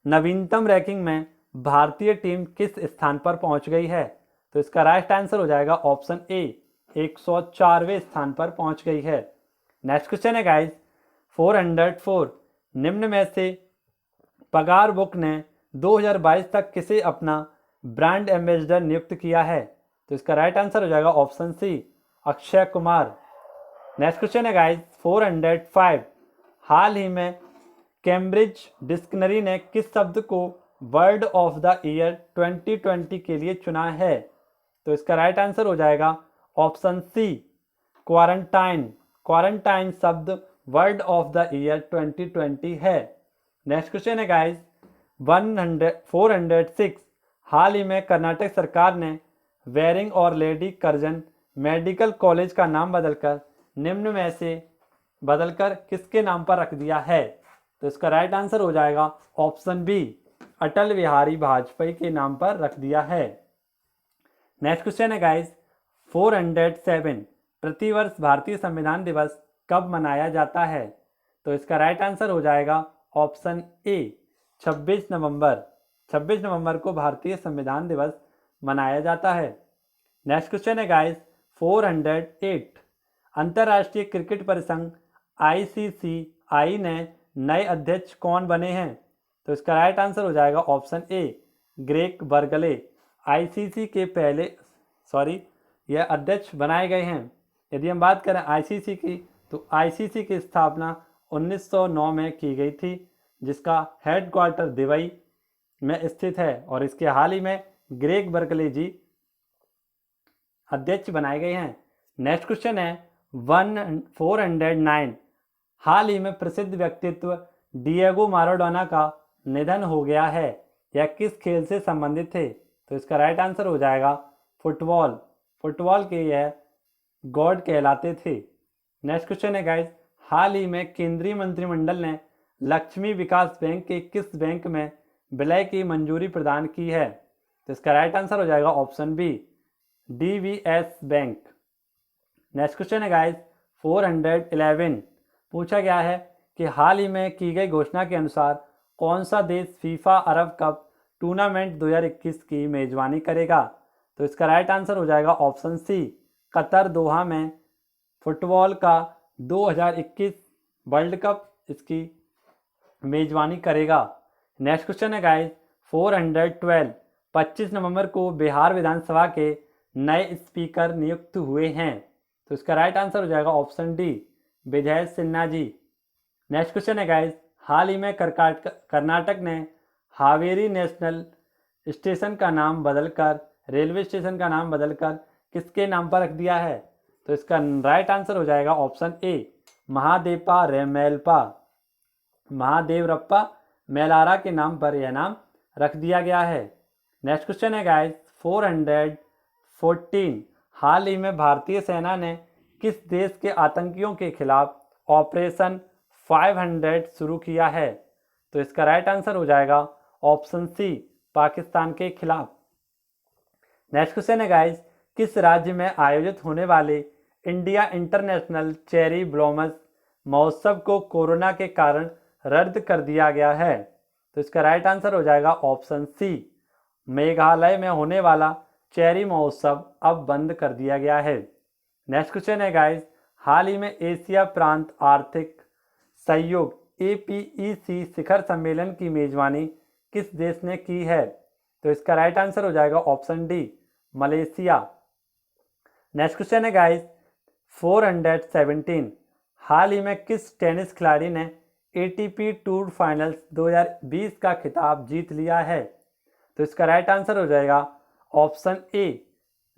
नवीनतम रैंकिंग में भारतीय टीम किस स्थान पर पहुंच गई है? तो इसका राइट आंसर हो जाएगा ऑप्शन ए, 104वें स्थान पर पहुंच गई है। नेक्स्ट क्वेश्चन है गाइस 404। निम्न में से पगार बुक ने 2022 तक किसे अपना ब्रांड एम्बेसडर नियुक्त किया है? तो इसका राइट आंसर हो जाएगा option C, Akshay Kumar. Next question है गाइस 405। हाल ही में कैम्ब्रिज डिक्शनरी ने किस शब्द को वर्ड ऑफ द ईयर 2020 के लिए चुना है? तो इसका राइट आंसर हो जाएगा ऑप्शन सी, क्वारंटाइन शब्द वर्ड ऑफ द ईयर 2020 है। नेक्स्ट क्वेश्चन है गाइस 406। हाल ही में कर्नाटक सरकार ने वेरिंग और लेडी कर्जन मेडिकल कॉलेज का नाम बदलकर किसके नाम पर रख दिया है? तो इसका राइट आंसर हो जाएगा ऑप्शन बी, अटल बिहारी वाजपेयी के नाम पर रख दिया है। नेक्स्ट क्वेश्चन है गाइस 407। प्रतिवर्ष भारतीय संविधान दिवस कब मनाया जाता है? तो इसका राइट आंसर हो जाएगा ऑप्शन ए, 26 नवंबर। 26 नवंबर को भारतीय संविधान दिवस मनाया जाता है। नेक्स्ट क्वेश्चन है गाइस 408। अंतर्राष्ट्रीय क्रिकेट परिसंघ ICCI ने नए अध्यक्ष कौन बने हैं? तो इसका राइट आंसर हो जाएगा ऑप्शन ए, ग्रेग बर्गले। ICC के यह अध्यक्ष बनाए गए हैं। यदि हम बात करें ICC की, तो ICC की स्थापना 1909 में की गई थी, जिसका हेडक्वार्टर दुबई में स्थित है और इसके हाल ही में ग्रेग बर्गले जी अध्यक्ष बनाए गए हैं। नेक्स्ट क्वेश्चन है 409। हाल ही में प्रसिद्ध व्यक्तित्व डिएगो माराडोना का निधन हो गया है। यह किस खेल से संबंधित थे? तो इसका राइट आंसर हो जाएगा फुटबॉल के यह गॉड कहलाते थे। नेक्स्ट क्वेश्चन है गाइस हाल ही में केंद्रीय मंत्रिमंडल ने लक्ष्मी विकास बैंक के किस बैंक में विलय की मंजूरी प्रदान की है? तो इसका राइट आंसर हो जाएगा option B, DBS bank. Next question है गाइस 411। पूछा गया है कि हाल ही में की गई घोषणा के अनुसार कौन सा देश फीफा अरब कप टूर्नामेंट 2021 की मेजबानी करेगा? तो इसका राइट आंसर हो जाएगा ऑप्शन सी, कतर दोहा में फुटबॉल का 2021 वर्ल्ड कप इसकी मेजबानी करेगा। नेक्स्ट क्वेश्चन है गाइस 412। 25 नवंबर को बिहार विधानसभा के नए स्पीकर नियुक्त हुए हैं। तो इसका राइट आंसर हो जाएगा option D, Vijay Sinha ji. Next question है गाइस हाल ही में कर्नाटक ने हावेरी नेशनल स्टेशन का नाम बदलकर रेलवे स्टेशन का नाम बदलकर किसके नाम पर रख दिया है? तो इसका राइट आंसर हो जाएगा ऑप्शन ए, महादेपा रेमेलपा, महादेवरप्पा मेलारा के नाम पर यह नाम रख दिया गया है। नेक्स्ट क्वेश्चन है गाइस 414। हाल ही में भारतीय सेना ने किस देश के आतंकियों के खिलाफ ऑपरेशन 500 शुरू किया है? तो इसका राइट आंसर हो जाएगा ऑप्शन सी, पाकिस्तान के खिलाफ। नेक्स्ट क्वेश्चन है गाइस किस राज्य में आयोजित होने वाले इंडिया इंटरनेशनल चेरी ब्लॉसम महोत्सव को कोरोना के कारण रद्द कर दिया गया है? तो इसका राइट आंसर हो जाएगा ऑप्शन सी, मेघालय में होने वाला चेरी महोत्सव अब बंद कर दिया गया है। नेक्स्ट क्वेश्चन है गाइस हाल ही में एशिया प्रांत आर्थिक सहयोग APEC शिखर सम्मेलन की मेजबानी किस देश ने की है? तो इसका राइट आंसर हो जाएगा option D, Malaysia. Next question है गाइस 417। हाल ही में किस टेनिस खिलाड़ी ने ATP टूर फाइनल्स 2020 का खिताब जीत लिया है? तो इसका राइट आंसर हो जाएगा ऑप्शन ए,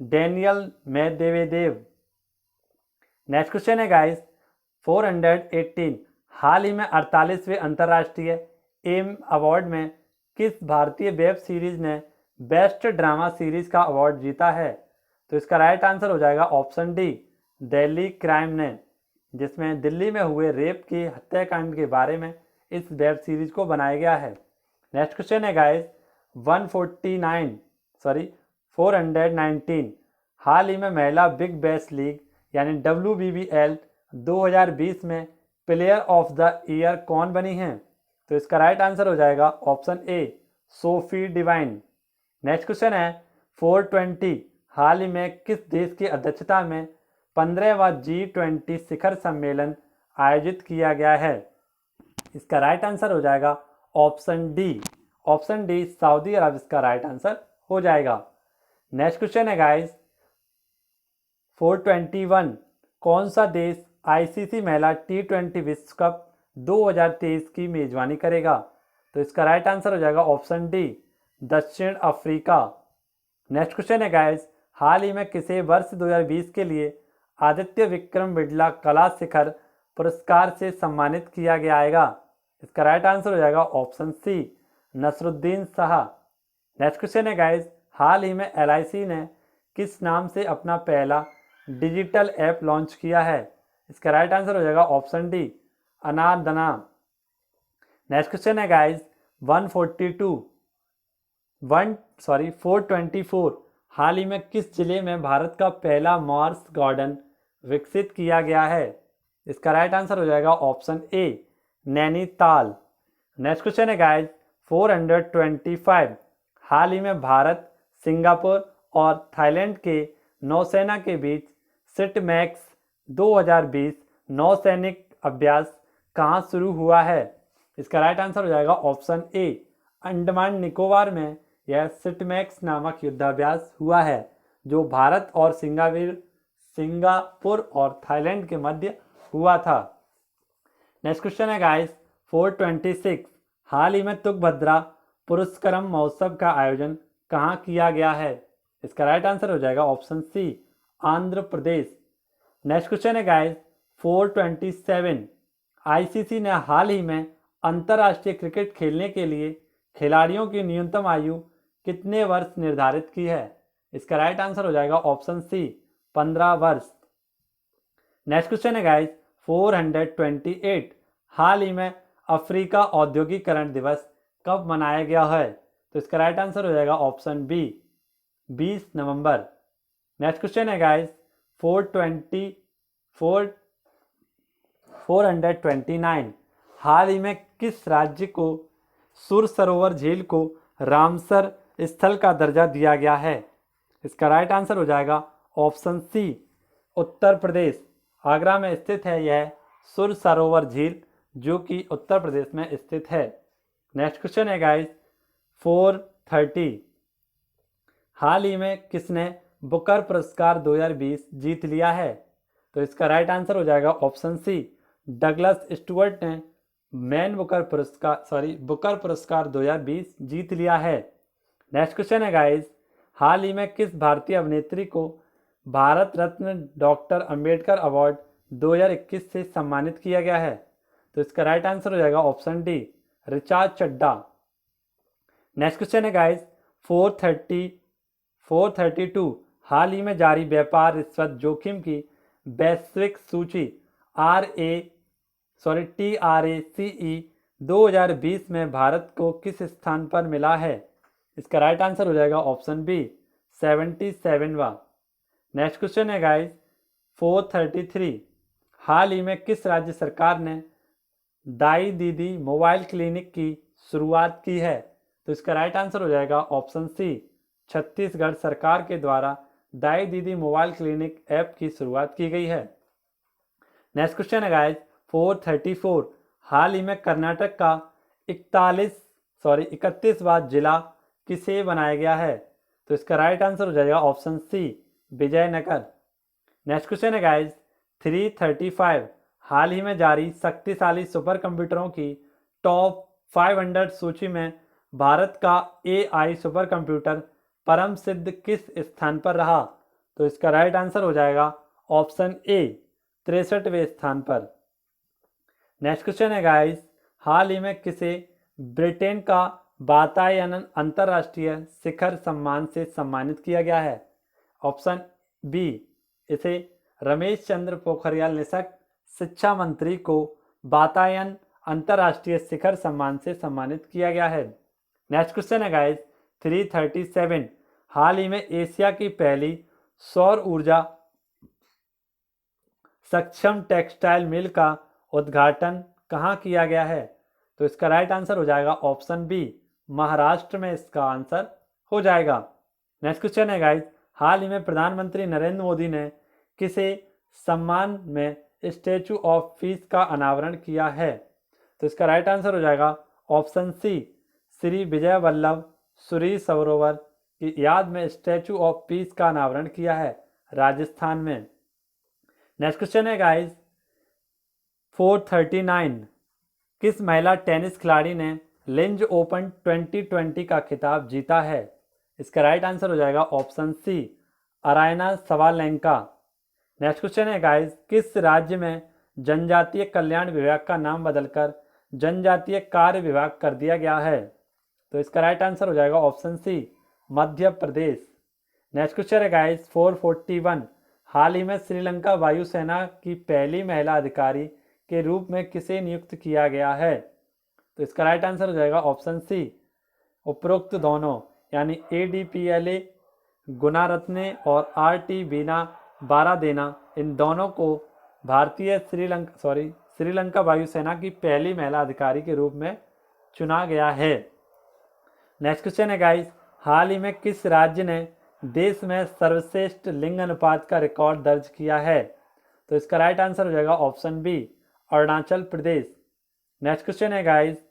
डेनियल मेदवेदेव। नेक्स्ट क्वेश्चन है गाइस 418। हाल ही में 48वें अंतर्राष्ट्रीय एम अवार्ड में किस भारतीय वेब सीरीज ने बेस्ट ड्रामा सीरीज का अवार्ड जीता है? तो इसका राइट आंसर हो जाएगा ऑप्शन डी, दिल्ली क्राइम ने, जिसमें दिल्ली में हुए रेप की हत्याकांड के बारे में इस वेब सीरीज को बनाया गया है। नेक्स्ट क्वेश्चन है गाइस 419। हाल ही में महिला बिग बैश लीग यानी WBBL 2020 में प्लेयर ऑफ द ईयर कौन बनी है? तो इसका राइट आंसर हो जाएगा ऑप्शन ए, सोफी डिवाइन। नेक्स्ट क्वेश्चन है 420। हाल ही में किस देश की अध्यक्षता में 15वां G20 शिखर सम्मेलन आयोजित किया गया है? इसका राइट आंसर हो जाएगा ऑप्शन डी, सऊदी अरब इसका राइट आंसर हो जाएगा। नेक्स्ट क्वेश्चन है गाइस 421। कौन सा देश ICC महिला T20 विश्व कप 2023 की मेजबानी करेगा? तो इसका राइट आंसर हो जाएगा ऑप्शन डी, दक्षिण अफ्रीका। नेक्स्ट क्वेश्चन है गाइस हाल ही में किसे वर्ष 2020 के लिए आदित्य विक्रम बिड़ला कला शिखर पुरस्कार से सम्मानित किया गया? इसका राइट आंसर हो जाएगा option C, Naseeruddin Shah. Next question है गाइस हाल ही में LIC ने किस नाम से अपना पहला डिजिटल ऐप लॉन्च किया है? इसका राइट आंसर हो जाएगा ऑप्शन डी, अनादना। नेक्स्ट क्वेश्चन है गाइस 424। हाल ही में किस जिले में भारत का पहला मार्स गार्डन विकसित किया गया है? इसका राइट आंसर हो जाएगा ऑप्शन ए, नैनीताल। नेक्स्ट क्वेश्चन है गाइस 425। हाल ही में भारत, सिंगापुर और थाईलैंड के नौसेना के बीच सिटमैक्स 2020 नौसैनिक अभ्यास कहाँ शुरू हुआ है? इसका राइट आंसर हो जाएगा ऑप्शन ए, अंडमान निकोबार में यह सिटमैक्स नामक युद्धाभ्यास हुआ है जो भारत और सिंगापुर और थाईलैंड के मध्य हुआ था। नेक्स्ट क्वेश्चन है गाइस 426। हाल ही में तुंगभद्रा पुरस्करम महोत्सव का आयोजन कहाँ किया गया है? इसका राइट आंसर हो जाएगा ऑप्शन सी, आंध्र प्रदेश। नेक्स्ट क्वेश्चन है गाइस 427। ICC ने हाल ही में अंतर्राष्ट्रीय क्रिकेट खेलने के लिए खिलाड़ियों की न्यूनतम आयु कितने वर्ष निर्धारित की है? इसका राइट आंसर हो जाएगा ऑप्शन सी, 15 वर्ष। नेक्स्ट क्वेश्चन है गाइस 428। हाल ही में अफ्रीका औद्योगिकरण दिवस कब मनाया गया है? तो इसका राइट आंसर हो जाएगा ऑप्शन बी, 20 नवंबर। नेक्स्ट क्वेश्चन है गाइस, 429। हाल ही में किस राज्य को सुर सरोवर झील को रामसर स्थल का दर्जा दिया गया है? इसका राइट आंसर हो जाएगा ऑप्शन सी, उत्तर प्रदेश। आगरा में स्थित है यह सुर सरोवर झील, जो कि उत्तर प्रदेश में स्थित है। नेक्स्ट क्वेश्चन है गाइस, 430। हाल ही में किसने बुकर पुरस्कार 2020 जीत लिया है? तो इसका राइट आंसर हो जाएगा ऑप्शन सी, डगलस स्टुअर्ट ने बुकर पुरस्कार 2020 जीत लिया है। नेक्स्ट क्वेश्चन है गाइस, हाल ही में किस भारतीय अभिनेत्री को भारत रत्न डॉक्टर अंबेडकर अवार्ड 2021 से सम्मानित किया गया है? तो इसका राइट आंसर हो जाएगा option D, Richa Chadha. Next question है गाइस, 432। हाल ही में जारी व्यापार रिश्वत जोखिम की वैश्विक सूची TRACE 2020 में भारत को किस स्थान पर मिला है? इसका राइट आंसर हो जाएगा ऑप्शन बी, 77वां। नेक्स्ट क्वेश्चन है गाइस, 433। हाल ही में किस राज्य सरकार ने दाई दीदी मोबाइल क्लिनिक की शुरुआत की है? तो इसका राइट आंसर हो जाएगा ऑप्शन सी, छत्तीसगढ़ सरकार के द्वारा दाई दीदी मोबाइल क्लिनिक ऐप की शुरुआत की गई है। नेक्स्ट क्वेश्चन है गाइस, 434। हाल ही में कर्नाटक का 31वां जिला किसे बनाया गया है? तो इसका राइट आंसर हो जाएगा option C, Vijayanagar. Next question है गाइस, 335। हाल ही में जारी शक्तिशाली सुपर कंप्यूटरों की टॉप 500 सूची में भारत का AI सुपर कंप्यूटर परम सिद्ध किस स्थान पर रहा? तो इसका राइट आंसर हो जाएगा ऑप्शन ए, 63वें स्थान पर। नेक्स्ट क्वेश्चन है गाइस, हाल ही में किसे ब्रिटेन का वातायन अंतरराष्ट्रीय शिखर सम्मान से सम्मानित किया गया है? ऑप्शन बी, इसे रमेश चंद्र पोखरियाल निशंक शिक्षा मंत्री को वातायन अंतरराष्ट्रीय शिखर सम्मान से सम्मानित किया गया है। नेक्स्ट क्वेश्चन है गाइस, 337। हाल ही में एशिया की पहली सौर ऊर्जा सक्षम टेक्सटाइल मिल का उद्घाटन कहाँ किया गया है? तो इसका राइट आंसर हो जाएगा ऑप्शन बी, महाराष्ट्र में इसका आंसर हो जाएगा। नेक्स्ट क्वेश्चन है गाइस, हाल ही में प्रधानमंत्री नरेंद्र मोदी ने किसे सम्मान में स्टैचू ऑफ पीस का अनावरण किया है? तो इसका राइट आंसर हो जाएगा ऑप्शन सी, श्री विजय वल्लभ सुरी सरोवर की याद में स्टैचू ऑफ पीस का अनावरण किया है राजस्थान में। नेक्स्ट क्वेश्चन है गाइस, 439। किस महिला टेनिस खिलाड़ी ने लिंज ओपन 2020 का खिताब जीता है? इसका राइट आंसर हो जाएगा option C, Aryna Sabalenka. Next question है गाइस, किस राज्य में जनजातीय कल्याण विभाग का नाम बदलकर जनजातीय कार्य विभाग कर दिया गया है? तो इसका राइट आंसर हो जाएगा ऑप्शन सी, मध्य प्रदेश। नेक्स्ट क्वेश्चन है गाइस, 441। हाल ही में श्रीलंका वायुसेना की पहली महिला अधिकारी के रूप में किसे नियुक्त किया गया है? तो इसका राइट आंसर हो जाएगा ऑप्शन सी, उपरोक्त दोनों यानी ADPLA गुणारत्ने और RT बीना बारादेना, इन दोनों को भारतीय श्रीलंका वायुसेना की पहली महिला अधिकारी के रूप में चुना गया है। नेक्स्ट क्वेश्चन है गाइस, हाल ही में किस राज्य ने देश में सर्वश्रेष्ठ लिंग अनुपात का रिकॉर्ड दर्ज किया है? तो इसका राइट आंसर हो जाएगा option B, Arunachal Pradesh. Next question है गाइस,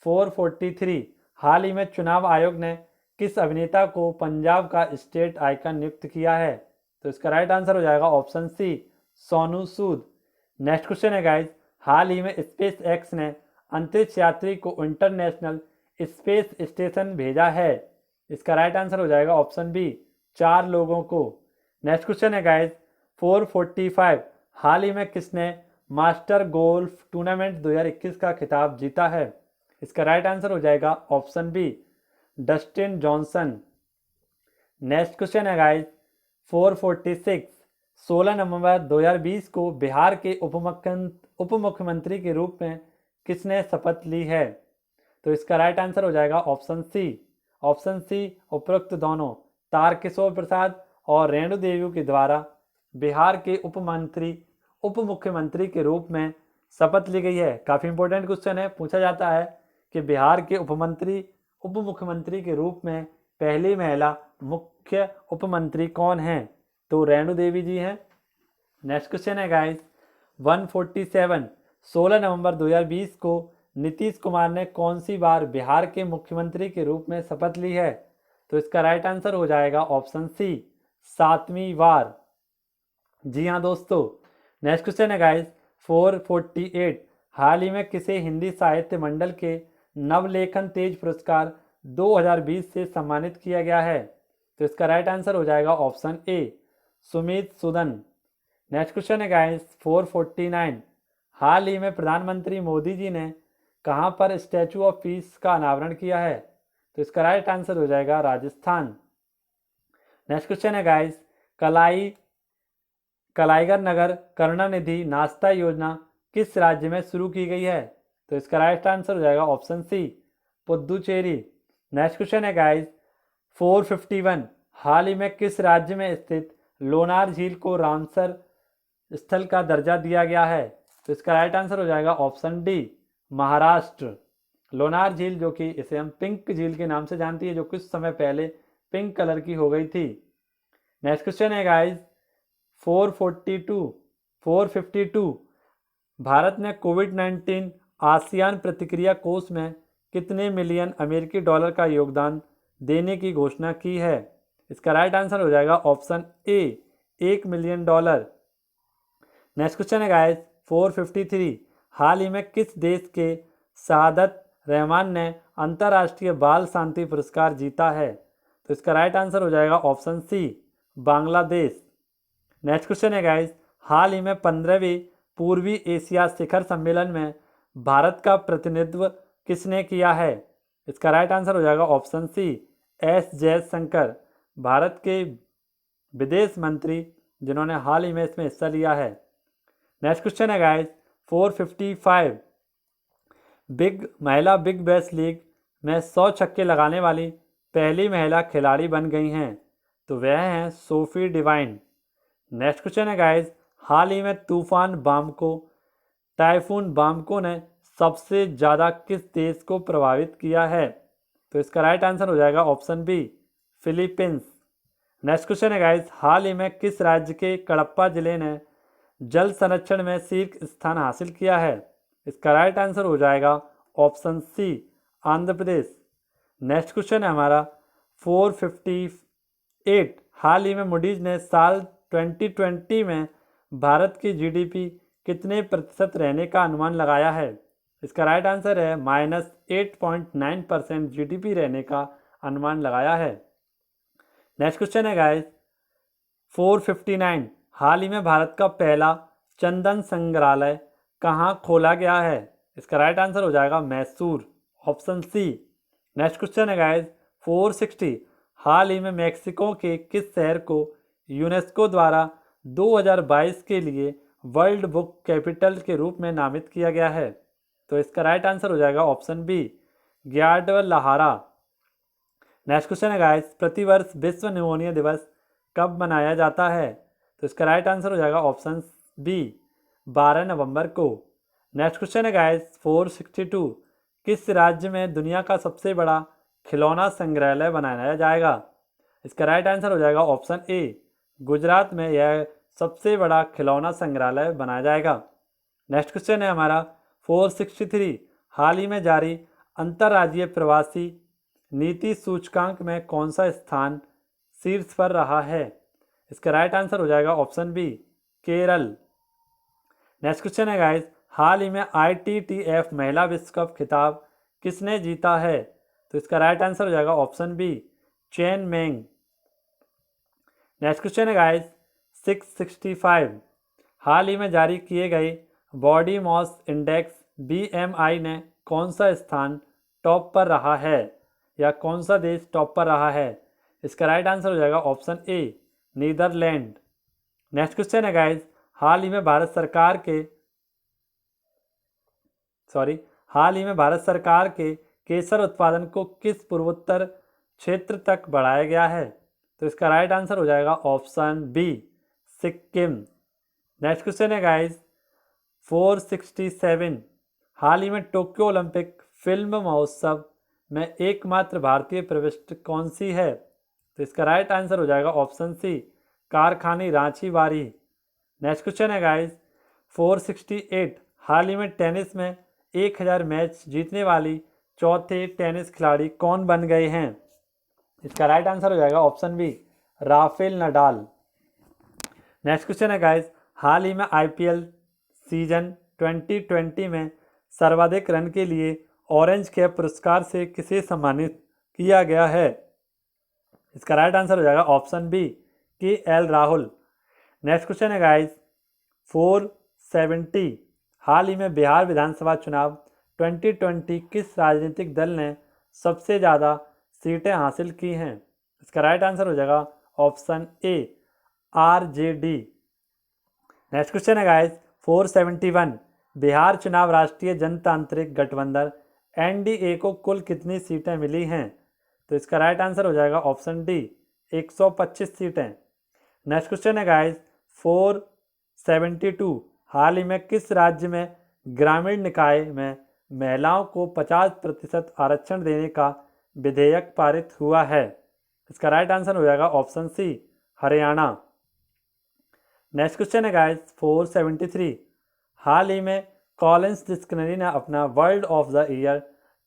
443। हाल ही में चुनाव आयोग ने किस अभिनेता को पंजाब का स्टेट आइकन नियुक्त किया है? तो इसका राइट आंसर हो जाएगा ऑप्शन सी, सोनू सूद। नेक्स्ट क्वेश्चन है गाइस, हाल ही में स्पेस एक्स ने अंतरिक्ष यात्री को इंटरनेशनल स्पेस स्टेशन भेजा है। इसका राइट आंसर हो जाएगा ऑप्शन बी, 4 लोगों को। नेक्स्ट क्वेश्चन है गाइस, 445। हाल ही में किसने मास्टर गोल्फ टूर्नामेंट 2021 का खिताब जीता है? इसका राइट आंसर हो जाएगा option B, Dustin Johnson. Next question है गाइस, 446। 16 नवंबर 2020 को बिहार के उप मुख्यमंत्री के रूप में किसने शपथ ली है? तो इसका राइट आंसर हो जाएगा ऑप्शन सी। ऑप्शन सी उपरोक्त दोनों तारकिशोर प्रसाद और रेणु देवी के द्वारा बिहार के उप मुख्यमंत्री के रूप में शपथ ली गई है। काफ़ी इंपॉर्टेंट क्वेश्चन है, पूछा जाता है कि बिहार के उप मुख्यमंत्री के रूप में पहली महिला मुख्य उप मंत्री कौन है? तो रेणु देवी जी हैं। नेक्स्ट क्वेश्चन है गाइस 147। 16 नवंबर 2020 को नीतीश कुमार ने कौन सी बार बिहार के मुख्यमंत्री के रूप में शपथ ली है? तो इसका राइट आंसर हो जाएगा ऑप्शन सी, 7वीं बार। जी हाँ दोस्तों। नेक्स्ट क्वेश्चन है गाइस 448। हाल ही में किसे हिंदी साहित्य मंडल के नवलेखन तेज पुरस्कार 2020 से सम्मानित किया गया है? तो इसका राइट आंसर हो जाएगा ऑप्शन ए, सुमित सुदन। नेक्स्ट क्वेश्चन है गाइस 449। हाल ही में प्रधानमंत्री मोदी जी ने कहां पर स्टैचू ऑफ पीस का अनावरण किया है? तो इसका राइट आंसर हो जाएगा राजस्थान। नेक्स्ट क्वेश्चन है गाइस कलाईगर नगर करुणानिधि नाश्ता योजना किस राज्य में शुरू की गई है? तो इसका राइट आंसर हो जाएगा option C, Puducherry. Next question है गाइस 451। हाल ही में किस राज्य में स्थित लोनार झील को रामसर स्थल का दर्जा दिया गया है? तो इसका राइट आंसर हो जाएगा ऑप्शन डी, महाराष्ट्र। लोनार झील, जो कि इसे हम पिंक झील के नाम से जानती है, जो कुछ समय पहले पिंक कलर की हो गई थी। नेक्स्ट क्वेश्चन है गाइस 452। भारत ने कोविड-19 आसियान प्रतिक्रिया कोष में कितने मिलियन अमेरिकी डॉलर का योगदान देने की घोषणा की है? इसका राइट आंसर हो जाएगा ऑप्शन ए, $1 मिलियन। नेक्स्ट क्वेश्चन है गाइस 453। हाल ही में किस देश के सआदत रहमान ने अंतर्राष्ट्रीय बाल शांति पुरस्कार जीता है? तो इसका राइट आंसर हो जाएगा option C, Bangladesh. Next question है गाइस हाल ही में 15वीं पूर्वी एशिया शिखर सम्मेलन में भारत का प्रतिनिधित्व किसने किया है? इसका राइट आंसर हो जाएगा option C, S Jaishankar, Bharat के विदेश मंत्री, जिन्होंने हाल ही में इसमें हिस्सा लिया है। नेक्स्ट क्वेश्चन है गाइस 455। महिला बिग बैश लीग में 100 छक्के लगाने वाली पहली महिला खिलाड़ी बन गई हैं, तो वह हैं सोफी डिवाइन। नेक्स्ट क्वेश्चन है गाइस हाल ही में टाइफून बामको ने सबसे ज़्यादा किस देश को प्रभावित किया है? तो इसका राइट आंसर हो जाएगा option B, Philippines. Next question है गाइस हाल ही में किस राज्य के कडप्पा जिले ने जल संरक्षण में शीर्ष स्थान हासिल किया है? इसका राइट आंसर हो जाएगा ऑप्शन सी, आंध्र प्रदेश। नेक्स्ट क्वेश्चन है हमारा 458। हाल ही में मूडीज ने साल 2020 में भारत की जीडीपी कितने प्रतिशत रहने का अनुमान लगाया है? इसका राइट आंसर है -8.9% जीडीपी रहने का अनुमान लगाया है। नेक्स्ट क्वेश्चन है गाइस 459। हाल ही में भारत का पहला चंदन संग्रहालय कहाँ खोला गया है? इसका राइट आंसर हो जाएगा Mysore, option C. Next question है गाइस 460। हाल ही में मेक्सिको के किस शहर को यूनेस्को द्वारा 2022 के लिए वर्ल्ड बुक कैपिटल के रूप में नामित किया गया है? तो इसका राइट आंसर हो जाएगा ऑप्शन बी, ग्वाडलाहारा। नेक्स्ट क्वेश्चन है गाइस प्रतिवर्ष विश्व निमोनिया दिवस कब मनाया जाता है? तो इसका राइट आंसर हो जाएगा ऑप्शन बी, 12 नवंबर को। नेक्स्ट क्वेश्चन है गाइस 462। किस राज्य में दुनिया का सबसे बड़ा खिलौना संग्रहालय बनाया जाएगा? इसका राइट आंसर हो जाएगा ऑप्शन ए, गुजरात में यह सबसे बड़ा खिलौना संग्रहालय बनाया जाएगा। नेक्स्ट क्वेश्चन है हमारा 463। हाल ही में जारी अंतर्राज्यीय प्रवासी नीति सूचकांक में कौन सा स्थान शीर्ष पर रहा है? इसका राइट आंसर हो जाएगा option B, Kerala. Next question है गाइस हाल ही में ITTF महिला विश्व कप खिताब किसने जीता है? तो इसका राइट आंसर हो जाएगा option B, Chen Meng. Next question है गाइस 665। हाल ही में जारी किए गए बॉडी मास इंडेक्स BMI ने कौन सा स्थान टॉप पर रहा है, या कौन सा देश टॉप पर रहा है? इसका राइट आंसर हो जाएगा option A, Netherlands. Next question है गाइज, हाल ही में भारत सरकार के केसर उत्पादन को किस पूर्वोत्तर क्षेत्र तक बढ़ाया गया है? तो इसका राइट आंसर हो जाएगा option B, Sikkim. Next question है गाइज 467, हाल ही में टोक्यो ओलंपिक फिल्म महोत्सव में एकमात्र भारतीय प्रविष्टि कौन सी है? तो इसका राइट आंसर हो जाएगा ऑप्शन सी, कारखानी रांची वारी। नेक्स्ट क्वेश्चन है गाइज 468, हाल ही में टेनिस में 1000 मैच जीतने वाली चौथे टेनिस खिलाड़ी कौन बन गए हैं? इसका राइट आंसर हो जाएगा option B, Rafael Nadal. Next question है गाइज, हाल ही में आईपीएल सीजन 2020 में सर्वाधिक रन के लिए ऑरेंज कैप पुरस्कार से किसे सम्मानित किया गया है? इसका राइट आंसर हो जाएगा option B, KL Rahul. Next question है गाइज 470, हाल ही में बिहार विधानसभा चुनाव 2020 किस राजनीतिक दल ने सबसे ज़्यादा सीटें हासिल की हैं? इसका राइट आंसर हो जाएगा ऑप्शन ए, RJD। नेक्स्ट क्वेश्चन है गाइज 471, बिहार चुनाव राष्ट्रीय जनतांत्रिक गठबंधन NDA को कुल कितनी सीटें मिली हैं? तो इसका राइट आंसर हो जाएगा ऑप्शन डी, 125 सीटें। नेक्स्ट क्वेश्चन है गाइज 472, हाल ही में किस राज्य में ग्रामीण निकाय में महिलाओं को 50% आरक्षण देने का विधेयक पारित हुआ है? इसका राइट आंसर हो जाएगा option C, Haryana. Next question है गाइज 473, हाल ही में कॉलिंस डिक्शनरी ने अपना वर्ड ऑफ द ईयर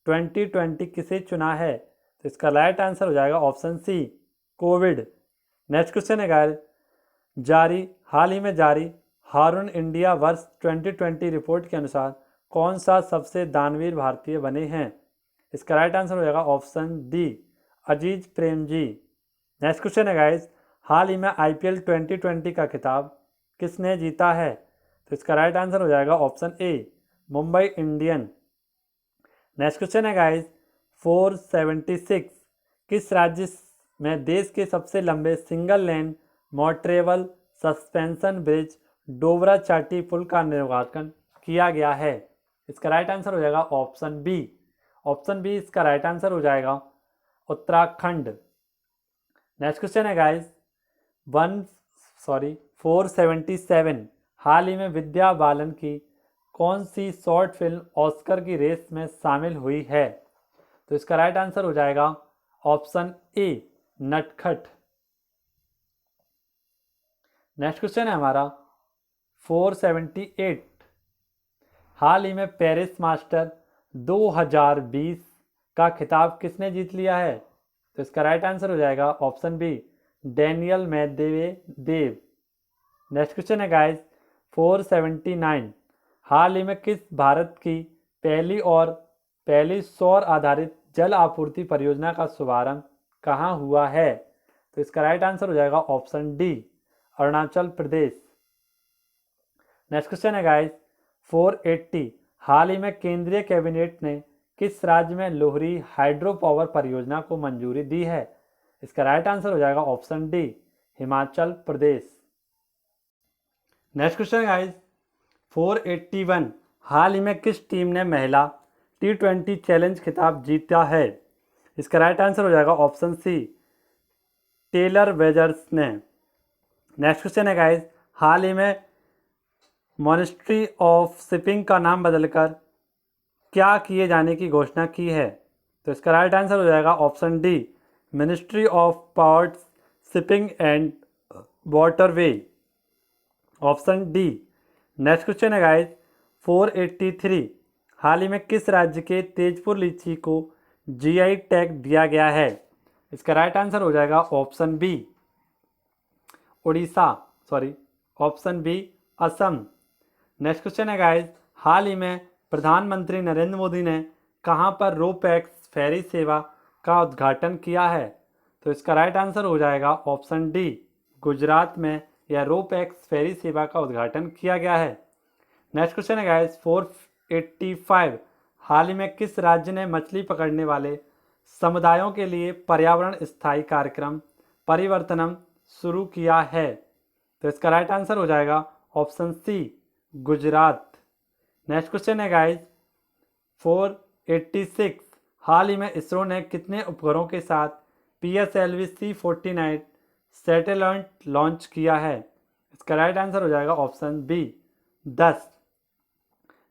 2020 किसे चुना है? तो इसका राइट आंसर हो जाएगा option C, COVID. Next question है गाइज हाल ही में जारी हारून इंडिया वर्ष 2020 रिपोर्ट के अनुसार कौन सा सबसे दानवीर भारतीय बने हैं? इसका राइट आंसर हो जाएगा ऑप्शन डी, अजीज प्रेमजी। नेक्स्ट क्वेश्चन है गाइज, हाल ही में IPL 2020 का खिताब किसने जीता है? तो इसका राइट आंसर हो जाएगा option A, Mumbai Indian. Next question है गाइज 476, किस राज्य में देश के सबसे लंबे single lane motorable suspension bridge Dobra Chanti पुल का निर्माण किया गया है? इसका राइट आंसर हो जाएगा ऑप्शन बी, इसका राइट आंसर हो जाएगा उत्तराखंड। नेक्स्ट क्वेश्चन है गाइज 477, हाल ही में विद्या बालन की कौन सी शॉर्ट फिल्म ऑस्कर की रेस में शामिल हुई है? तो इसका राइट आंसर हो जाएगा ऑप्शन ए, नटखट। नेक्स्ट क्वेश्चन है हमारा 478, हाल ही में पेरिस मास्टर 2020 का खिताब किसने जीत लिया है? तो इसका राइट आंसर हो जाएगा option B, Daniil Medvedev. Next question है गाइज 479, हाल ही में किस भारत की पहली सौर आधारित जल आपूर्ति परियोजना का शुभारंभ कहाँ हुआ है? तो इसका राइट आंसर हो जाएगा option D, Arunachal Pradesh. Next question है गाइज 480, हाल ही में केंद्रीय कैबिनेट ने किस राज्य में लोहरी हाइड्रो पावर परियोजना को मंजूरी दी है? इसका राइट आंसर हो जाएगा option D, Himachal Pradesh. Next question है गाइज 481, हाल ही में किस टीम ने महिला T20 चैलेंज खिताब जीता है? इसका राइट आंसर हो जाएगा ऑप्शन सी, टेलर वेजर्स ने। नेक्स्ट क्वेश्चन है गाइज, हाल ही में मिनिस्ट्री ऑफ शिपिंग का नाम बदलकर क्या किए जाने की घोषणा की है? तो इसका राइट आंसर हो जाएगा option D, ministry of ports shipping and waterway, option D. Next question है गाइज 483, हाल ही में किस राज्य के तेजपुर लीची को GI टैग दिया गया है? इसका राइट आंसर हो जाएगा option B, option B, Assam. Next question है गाइज, हाल ही में प्रधानमंत्री नरेंद्र मोदी ने कहां पर रोपैक्स फेरी सेवा का उद्घाटन किया है? तो इसका राइट आंसर हो जाएगा ऑप्शन डी, गुजरात में यह रोपैक्स फेरी सेवा का उद्घाटन किया गया है। नेक्स्ट क्वेश्चन है गाइज 485, हाल ही में किस राज्य ने मछली पकड़ने वाले समुदायों के लिए पर्यावरण स्थायी कार्यक्रम परिवर्तनम शुरू किया है? तो इसका राइट आंसर हो जाएगा option C, Gujarat. Next question है गाइस 486। हाल ही में इसरो ने कितने उपग्रहों के साथ PSLV C49 सैटेलाइट लॉन्च किया है? इसका राइट आंसर हो जाएगा ऑप्शन बी, 10।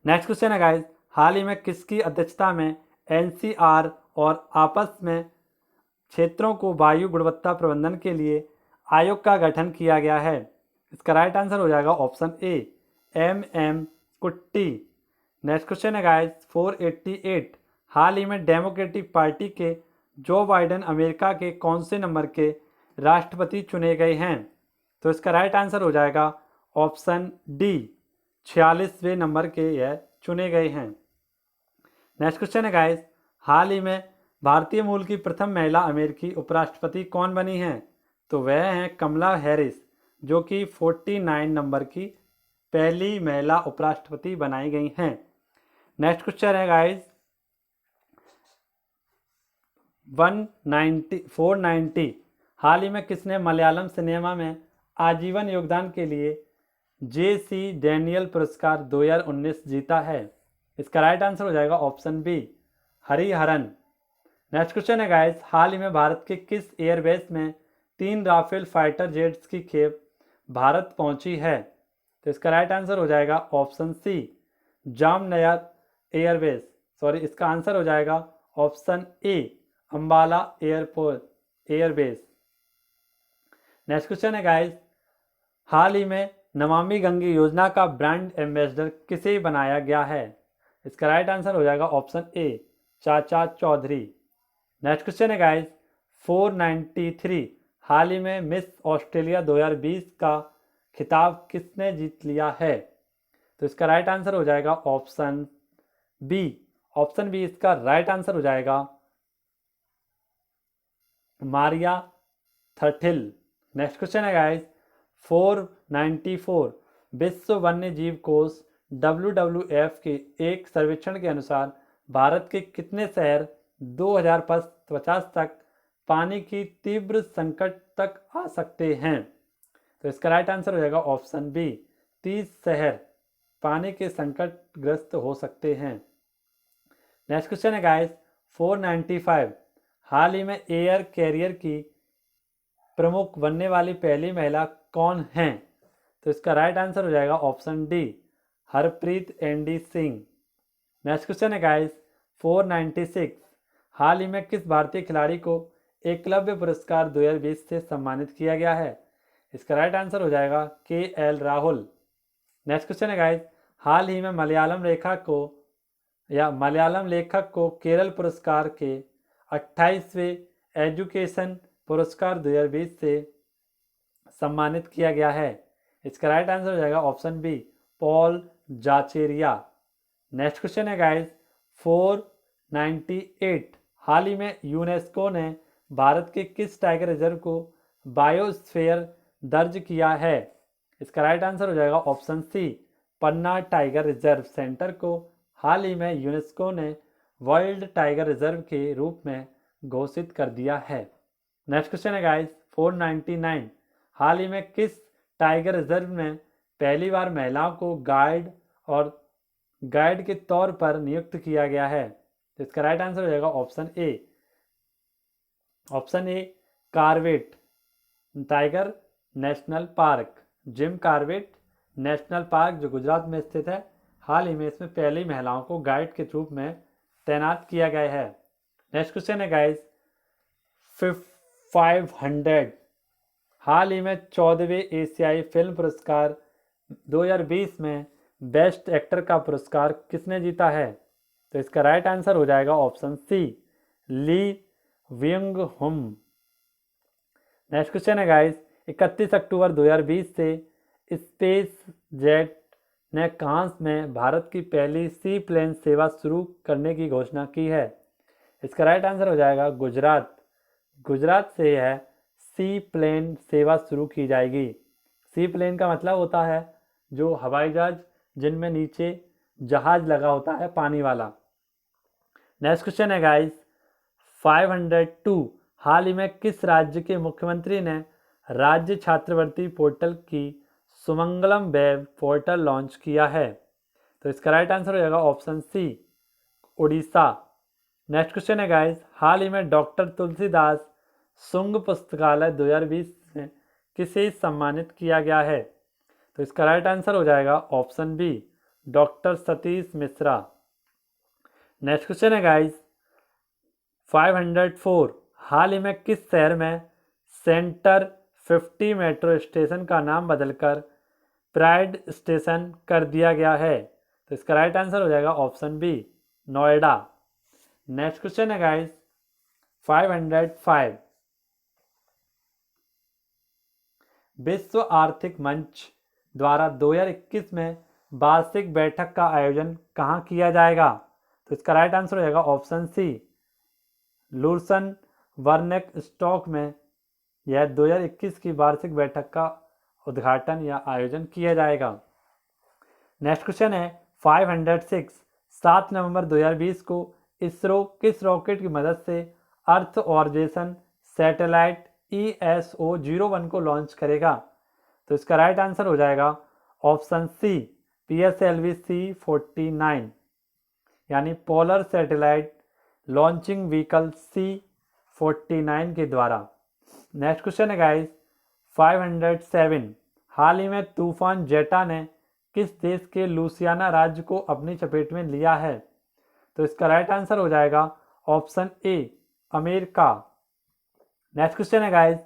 नेक्स्ट क्वेश्चन है गाइस हाल ही में किसकी अध्यक्षता में NCR और आपस में क्षेत्रों को वायु गुणवत्ता प्रबंधन के लिए आयोग का गठन किया गया है? इसका राइट आंसर हो जाएगा ऑप्शन ए, MM कुट्टी। नेक्स्ट क्वेश्चन है गाइस 488। हाल ही में डेमोक्रेटिक पार्टी के जो बाइडेन अमेरिका के कौन से नंबर के राष्ट्रपति चुने गए हैं? तो इसका राइट आंसर हो जाएगा ऑप्शन डी, 46वें नंबर के यह चुने गए हैं। नेक्स्ट क्वेश्चन है गाइस हाल ही में भारतीय मूल की प्रथम महिला अमेरिकी उपराष्ट्रपति कौन बनी हैं? तो वह हैं कमला हैरिस, जो कि 49 नंबर की पहली महिला उपराष्ट्रपति बनाई गई हैं। नेक्स्ट क्वेश्चन है गाइस 490। हाल ही में किसने मलयालम सिनेमा में आजीवन योगदान के लिए JC डैनियल पुरस्कार 2019 जीता है? इसका राइट आंसर हो जाएगा option B, Hariharan. Next question है गाइस हाल ही में भारत के किस एयरबेस में 3 राफेल फाइटर जेट्स की खेप भारत पहुंची है? तो इसका राइट आंसर हो जाएगा ऑप्शन सी, जामनगर एयरबेस। इसका आंसर हो जाएगा ऑप्शन ए, Ambala airport airbase. Next question है गाइस हाल ही में नमामि गंगे योजना का ब्रांड एम्बेसडर किसे बनाया गया है? इसका राइट आंसर हो जाएगा ऑप्शन ए, चाचा चौधरी। नेक्स्ट क्वेश्चन है गाइस 493। हाल ही में मिस ऑस्ट्रेलिया 2020 का खिताब किसने जीत लिया है? तो इसका राइट आंसर हो जाएगा ऑप्शन बी, इसका राइट आंसर हो जाएगा मारिया थर्टिल। नेक्स्ट क्वेश्चन है गाइस 494। विश्व वन्य जीव कोष WWF के एक सर्वेक्षण के अनुसार भारत के कितने शहर 2050 तक पानी की तीव्र संकट तक आ सकते हैं? तो इसका राइट आंसर हो जाएगा ऑप्शन बी, 30 शहर पानी के संकटग्रस्त हो सकते हैं। नेक्स्ट क्वेश्चन है गाइस 495। हाल ही में एयर कैरियर की प्रमुख बनने वाली पहली महिला कौन हैं? तो इसका राइट आंसर हो जाएगा option D, Harpreet Andy Singh. Next question है गाइस 496। हाल ही में किस भारतीय खिलाड़ी को एकलव्य पुरस्कार 2020 से सम्मानित किया गया है? इसका राइट आंसर हो जाएगा KL राहुल। नेक्स्ट क्वेश्चन है गाइस हाल ही में मलयालम लेखक को केरल पुरस्कार के 28वें एजुकेशन पुरस्कार 2020 से सम्मानित किया गया है? इसका राइट आंसर हो जाएगा option B, Paul Zacharia. Next question है गाइस 498। हाल ही में यूनेस्को ने भारत के किस टाइगर रिजर्व को बायोस्फीयर दर्ज किया है? इसका राइट आंसर हो जाएगा ऑप्शन सी, पन्ना टाइगर रिजर्व सेंटर को हाल ही में यूनेस्को ने वर्ल्ड टाइगर रिजर्व के रूप में घोषित कर दिया है। नेक्स्ट क्वेश्चन है गाइस 499। हाल ही में किस टाइगर रिजर्व में पहली बार महिलाओं को गाइड के तौर पर नियुक्त किया गया है? तो इसका राइट आंसर हो जाएगा option A Corbett tiger national park, Jim Corbett national park जो गुजरात में स्थित है। हाल ही में इसमें पहली महिलाओं को गाइड के रूप में तैनात किया गया है। नेक्स्ट क्वेश्चन है गाइस 500। हाल ही में 14वें एशियाई फिल्म पुरस्कार 2020 में बेस्ट एक्टर का पुरस्कार किसने जीता है? तो इसका राइट आंसर हो जाएगा ऑप्शन सी, ली विंग हुम। नेक्स्ट क्वेश्चन है गाइस 31 अक्टूबर 2020 से स्पेस जेट ने फ्रांस में भारत की पहली सी प्लेन सेवा शुरू करने की घोषणा की है? इसका राइट आंसर हो जाएगा गुजरात से यह सी प्लेन सेवा शुरू की जाएगी। सी प्लेन का मतलब होता है जो हवाई जहाज जिनमें नीचे जहाज लगा होता है पानी वाला। नेक्स्ट क्वेश्चन है गाइस 502। हाल ही में किस राज्य के मुख्यमंत्री ने राज्य छात्रवृत्ति पोर्टल की सुमंगलम वेब पोर्टल लॉन्च किया है? तो इसका राइट आंसर हो जाएगा option C, Orissa. Next question है गाइस, हाल ही में डॉक्टर तुलसीदास शुंग पुस्तकालय 2020 में किसे सम्मानित किया गया है? तो इसका राइट आंसर हो जाएगा option B, doctor Satish Mishra. Next question है गाइस 504, हाल ही में किस शहर में सेंटर 50 मेट्रो स्टेशन का नाम बदलकर प्राइड स्टेशन कर दिया गया है? तो इसका राइट आंसर हो जाएगा option B, Noida. Next question है गाइस 505, विश्व आर्थिक मंच द्वारा 2021 में वार्षिक बैठक का आयोजन कहाँ किया जाएगा? तो इसका राइट आंसर हो जाएगा ऑप्शन सी, लुसन वर्नेक स्टॉक में यह 2021 की वार्षिक बैठक का उद्घाटन या आयोजन किया जाएगा। नेक्स्ट क्वेश्चन है 506, 7 नवंबर 2020 को इसरो किस रॉकेट की मदद से अर्थ ऑर्बिशन सैटेलाइट ESO-01 को लॉन्च करेगा? तो इसका राइट आंसर हो जाएगा ऑप्शन सी, PSLV-C49 यानी polar satellite launching vehicle C49 के द्वारा। नेक्स्ट क्वेश्चन है गाइस 507, हाल ही में तूफान जेटा ने किस देश के लुसियाना राज्य को अपनी चपेट में लिया है? तो इसका राइट आंसर हो जाएगा ऑप्शन ए, अमेरिका। नेक्स्ट क्वेश्चन है गाइस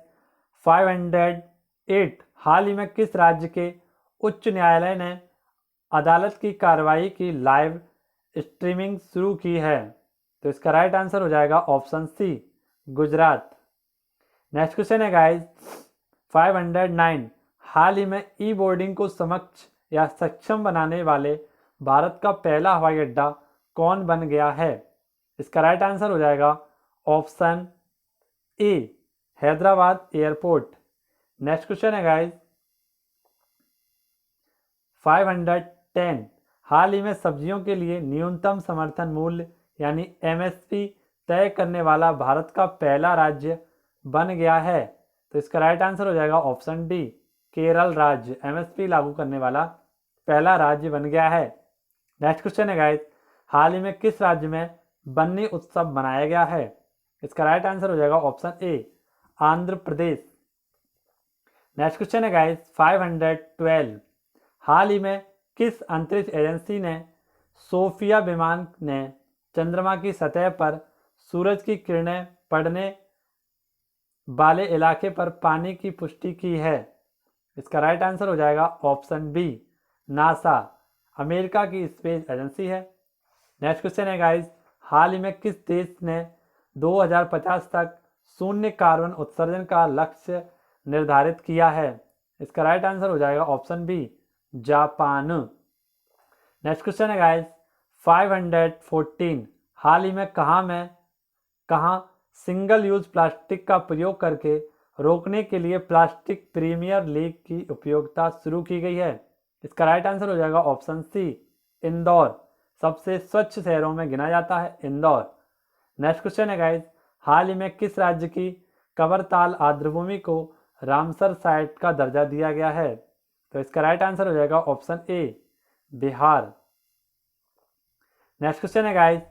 508, हाल ही में किस राज्य के उच्च न्यायालय ने अदालत की कार्रवाई की लाइव स्ट्रीमिंग शुरू की है? तो इसका राइट आंसर हो जाएगा option C, Gujarat. Next question है गाइस 509, हाल ही में ई बोर्डिंग को समक्ष या सक्षम बनाने वाले भारत का पहला हवाई अड्डा कौन बन गया है? इसका राइट आंसर हो जाएगा ऑप्शन ए, हैदराबाद एयरपोर्ट। नेक्स्ट क्वेश्चन है गाइस 510, हाल ही में सब्जियों के लिए न्यूनतम समर्थन मूल्य यानी MSP तय करने वाला भारत का पहला राज्य बन गया है? तो इसका राइट आंसर हो जाएगा ऑप्शन डी, केरल राज्य MSP लागू करने वाला पहला राज्य बन गया है। नेक्स्ट क्वेश्चन है गाइस, हाल ही में किस राज्य में बन्नी उत्सव मनाया गया है? इसका राइट आंसर हो जाएगा ऑप्शन ए, आंध्र प्रदेश। नेक्स्ट क्वेश्चन है गाइस 512, हाल ही में किस अंतरिक्ष एजेंसी ने सोफिया विमान ने चंद्रमा की सतह पर सूरज की किरणें पड़ने वाले इलाके पर पानी की पुष्टि की है? इसका राइट आंसर हो जाएगा ऑप्शन बी, नासा, अमेरिका की स्पेस एजेंसी है। नेक्स्ट क्वेश्चन है गाइस, हाल ही में किस देश ने 2050 तक शून्य कार्बन उत्सर्जन का लक्ष्य निर्धारित किया है? इसका राइट आंसर हो जाएगा option B, Japan. Next question है गाइस 514, हाल ही में कहाँ सिंगल यूज प्लास्टिक का प्रयोग करके रोकने के लिए प्लास्टिक प्रीमियर लीग की उपयोगिता शुरू की गई है? इसका राइट आंसर हो जाएगा ऑप्शन सी, इंदौर। सबसे स्वच्छ शहरों में गिना जाता है इंदौर। नेक्स्ट क्वेश्चन है गाइस, हाल ही में किस राज्य की कबरताल आर्द्रभूमि को रामसर साइट का दर्जा दिया गया है? तो इसका राइट आंसर हो जाएगा option A, Bihar. Next question है गाइस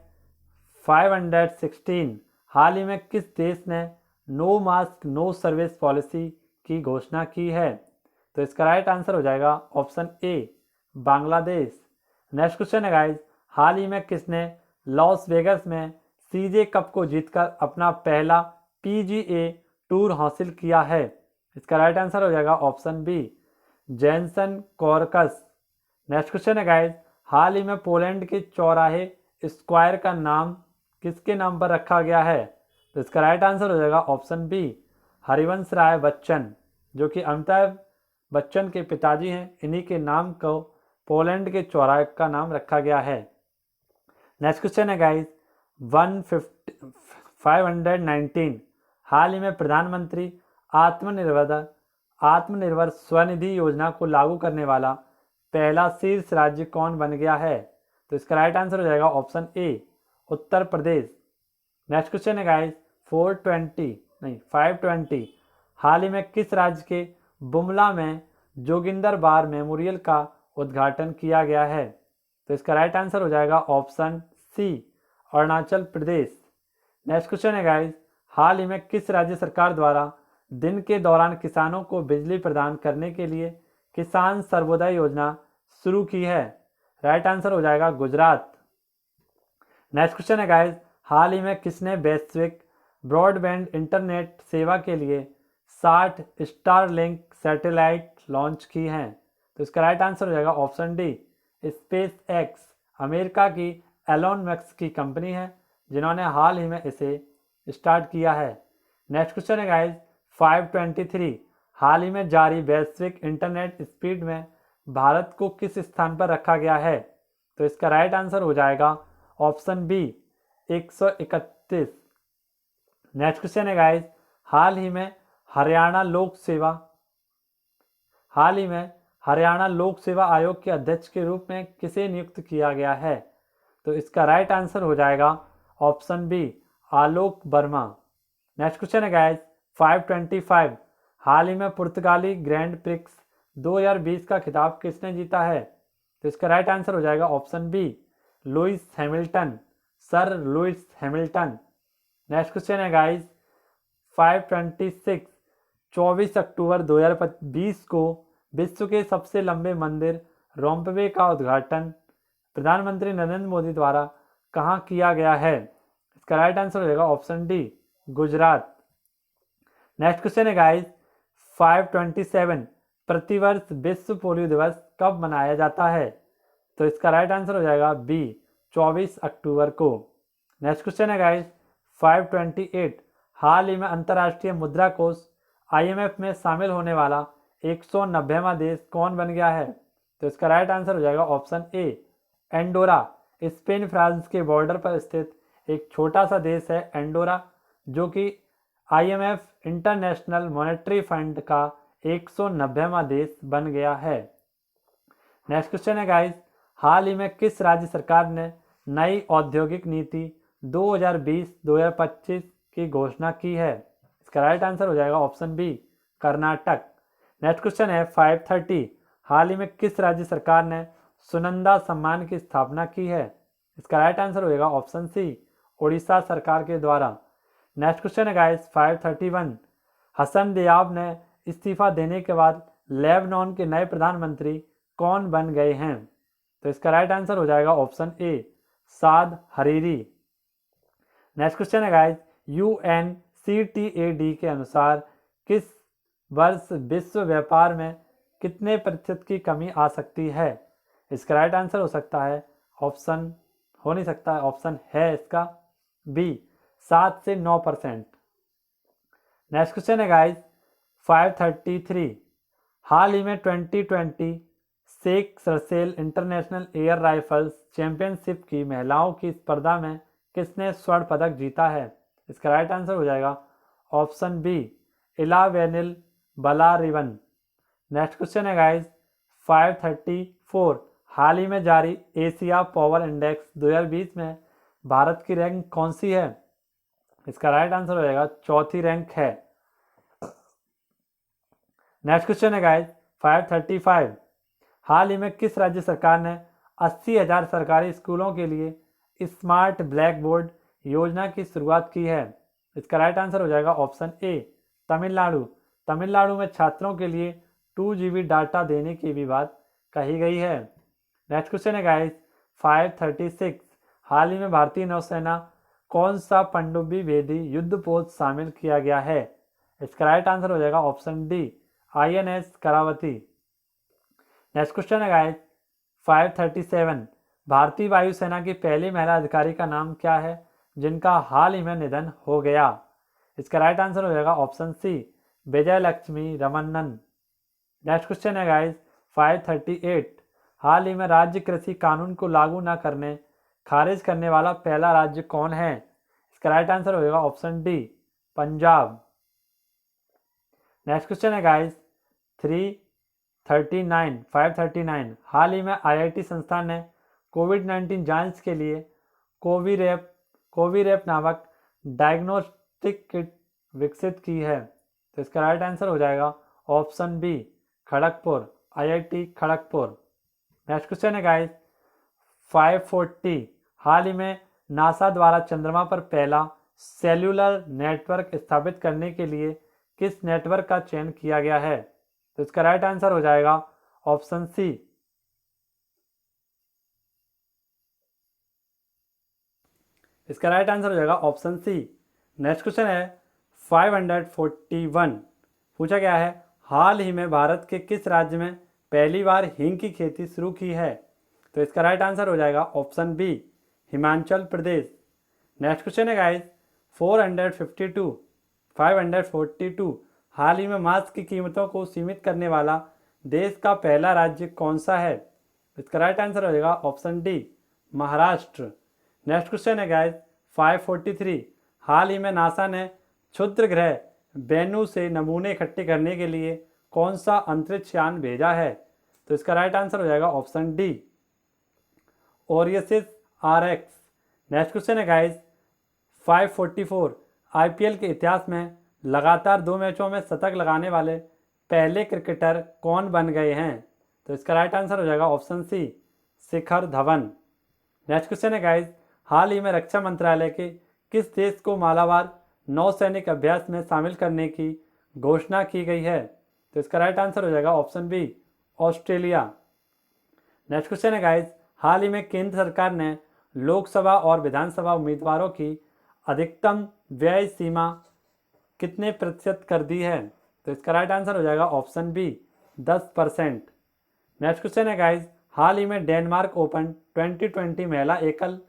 516, हाल ही में किस देश ने no mask no service policy की घोषणा की है? तो इसका राइट आंसर हो जाएगा ऑप्शन ए, बांग्लादेश। नेक्स्ट क्वेश्चन है गाइस, हाल ही में किसने लॉस वेगस में CJ कप को जीतकर अपना पहला PGA टूर हासिल किया है? इसका राइट आंसर हो जाएगा ऑप्शन बी, जेनसन कॉर्कस। नेक्स्ट क्वेश्चन है गाइस, हाल ही में पोलैंड के चौराहे स्क्वायर का नाम किसके नाम पर रखा गया है? तो इसका राइट आंसर हो जाएगा ऑप्शन बी, हरिवंश राय बच्चन, जो कि अमिताभ बच्चन के पिताजी हैं। इन्हीं के नाम को पोलैंड के चौराहे का नाम रखा गया है। नेक्स्ट क्वेश्चन है गाइस 519, हाल ही में प्रधानमंत्री आत्मनिर्भर स्वनिधि योजना को लागू करने वाला पहला शीर्ष राज्य कौन बन गया है? तो इसका राइट आंसर हो जाएगा ऑप्शन ए, उत्तर प्रदेश। नेक्स्ट क्वेश्चन है गाइस 520, हाल ही में किस राज्य के बुमला में जोगिंदर बार मेमोरियल का उद्घाटन किया गया है? तो इसका राइट आंसर हो जाएगा ऑप्शन सी, अरुणाचल प्रदेश। नेक्स्ट क्वेश्चन है गाइस, हाल ही में किस राज्य सरकार द्वारा दिन के दौरान किसानों को बिजली प्रदान करने के लिए किसान सर्वोदय योजना शुरू की है? राइट आंसर हो जाएगा गुजरात। नेक्स्ट क्वेश्चन है गाइस, हाल ही में किसने वैश्विक ब्रॉडबैंड इंटरनेट सेवा के लिए 60 स्टारलिंक सैटेलाइट लॉन्च की हैं? तो इसका राइट आंसर हो जाएगा option D, space x. America की एलोन मस्क की कंपनी है जिन्होंने हाल ही में इसे स्टार्ट किया है। नेक्स्ट क्वेश्चन है गाइस 523, हाल ही में जारी वैश्विक इंटरनेट स्पीड में भारत को किस स्थान पर रखा गया है? तो इसका राइट आंसर हो जाएगा ऑप्शन बी, 131। नेक्स्ट क्वेश्चन है गाइस, हाल ही में हरियाणा लोक सेवा आयोग के अध्यक्ष के रूप में किसे नियुक्त किया गया है? तो इसका राइट आंसर हो जाएगा ऑप्शन बी, आलोक वर्मा। नेक्स्ट क्वेश्चन है गाइस 525, हाल ही में पुर्तगाली ग्रैंड प्रिक्स 2020 का खिताब किसने जीता है? तो इसका राइट आंसर हो जाएगा option B, Lewis Hamilton, sir Lewis Hamilton. Next question है गाइस 526, 24 अक्टूबर 2020 को विश्व के सबसे लंबे मंदिर रोपवे का उद्घाटन प्रधानमंत्री नरेंद्र मोदी द्वारा कहाँ किया गया है? इसका राइट आंसर हो जाएगा option D, Gujarat. Next question है गाइस 527, प्रतिवर्ष विश्व पोलियो दिवस कब मनाया जाता है? तो इसका राइट आंसर हो जाएगा बी, 24 अक्टूबर को। नेक्स्ट क्वेश्चन है गाइस 528, हाल ही में अंतर्राष्ट्रीय मुद्रा कोष IMF में शामिल होने वाला 190वां देश कौन बन गया है? तो इसका राइट आंसर हो जाएगा ऑप्शन ए, एंडोरा। स्पेन फ्रांस के बॉर्डर पर स्थित एक छोटा सा देश है एंडोरा, जो कि IMF इंटरनेशनल मॉनेटरी फंड का 190वां देश बन गया है। नेक्स्ट क्वेश्चन है गाइस, हाल ही में किस राज्य सरकार ने नई औद्योगिक नीति 2020-2025 की घोषणा की है? इसका राइट आंसर हो जाएगा option B, Karnataka. Next question है 530, हाल ही में किस राज्य सरकार ने सुनंदा सम्मान की स्थापना की है? इसका राइट आंसर हो जाएगा ऑप्शन सी, उड़ीसा सरकार के द्वारा। नेक्स्ट क्वेश्चन है गाइस 531, हसन दियाब ने इस्तीफा देने के बाद लेबनान के नए प्रधानमंत्री कौन बन गए हैं? तो इसका राइट आंसर हो जाएगा ऑप्शन ए, साद हरीरी। नेक्स्ट क्वेश्चन है गाइस UNCTAD के अनुसार किस वर्ष विश्व व्यापार में कितने प्रतिशत की कमी आ सकती है? इसका राइट आंसर हो सकता है ऑप्शन हो नहीं सकता है, ऑप्शन है इसका बी, 7 से 9%। नेक्स्ट क्वेश्चन है गाइस 533, हाल ही में 2020 Sheikh Russel international air rifles championship की महिलाओं की स्पर्धा में किसने स्वर्ण पदक जीता है? इसका राइट आंसर हो जाएगा option B, Elavenil Valarivan. Next question है गाइस 534, हाल ही में जारी एशिया पावर इंडेक्स 2020 में भारत की रैंक कौन सी है? इसका राइट आंसर हो जाएगा चौथी रैंक है। नेक्स्ट क्वेश्चन है गाइस 535, हाल ही में किस राज्य सरकार ने 80,000 सरकारी स्कूलों के लिए स्मार्ट ब्लैक बोर्ड योजना की शुरुआत की है? इसका राइट आंसर हो जाएगा ऑप्शन ए, तमिलनाडु। तमिलनाडु में छात्रों के लिए 2 GB डाटा देने की भी बात कही गई है। नेक्स्ट क्वेश्चन है गाइस 536, हाल ही में भारतीय नौसेना कौन सा पनडुब्बी भेदी युद्धपोत शामिल किया गया है? इसका राइट आंसर हो जाएगा option D, INS Kavaratti. Next question है गाइस 537, भारतीय वायुसेना की पहली महिला अधिकारी का नाम क्या है जिनका हाल ही में निधन हो गया? इसका राइट आंसर हो जाएगा ऑप्शन सी, विजय लक्ष्मी रमन्नन। नेक्स्ट क्वेश्चन है गाइस 538, हाल ही में राज्य कृषि कानून को लागू न करने खारिज करने वाला पहला राज्य कौन है? इसका राइट आंसर हो जाएगा option D, Punjab. Next question है गाइस 539, हाल ही में IIT संस्थान ने कोविड-19 जांच के लिए कोविरैप नामक डायग्नोस्टिक किट विकसित की है। तो इसका राइट आंसर हो जाएगा option B Kharagpur, IIT Kharagpur. Next question है गाइस 540। हाल ही में नासा द्वारा चंद्रमा पर पहला सेल्यूलर नेटवर्क स्थापित करने के लिए किस नेटवर्क का चयन किया गया है? तो इसका राइट आंसर हो जाएगा ऑप्शन सी। इसका राइट आंसर हो जाएगा ऑप्शन सी। नेक्स्ट क्वेश्चन है 541। पूछा गया है हाल ही में भारत के किस राज्य में पहली बार हींग की खेती शुरू की है? तो इसका राइट आंसर हो जाएगा option B Himachal Pradesh. Next question है गाइस 542। हाल ही में मांस की कीमतों को सीमित करने वाला देश का पहला राज्य कौन सा है? इसका राइट आंसर हो जाएगा option D Maharashtra. Next question है गाइस 543। हाल ही में नासा ने क्षुद्र ग्रह वेनु से नमूने इकट्ठे करने के लिए कौन सा अंतरिक्ष यान भेजा है? तो इसका राइट आंसर हो जाएगा ऑप्शन डी ओरियसिस RX। नेक्स्ट क्वेश्चन है गाइस 544। IPL के इतिहास में लगातार 2 मैचों में शतक लगाने वाले पहले क्रिकेटर कौन बन गए हैं? तो इसका राइट आंसर हो जाएगा ऑप्शन सी शिखर धवन। नेक्स्ट क्वेश्चन है गाइस हाल ही में रक्षा मंत्रालय के किस देश को मालाबार नौसैनिक अभ्यास में शामिल करने की घोषणा की गई है? तो इसका राइट आंसर हो जाएगा option B Australia. Next question है गाइस हाल ही में केंद्र सरकार ने लोकसभा और विधानसभा उम्मीदवारों की अधिकतम व्यय सीमा कितने प्रतिशत कर दी है? तो इसका राइट आंसर हो जाएगा ऑप्शन बी 10%। नेक्स्ट क्वेश्चन है गाइस हाल ही में डेनमार्क ओपन 2020 महिला एकल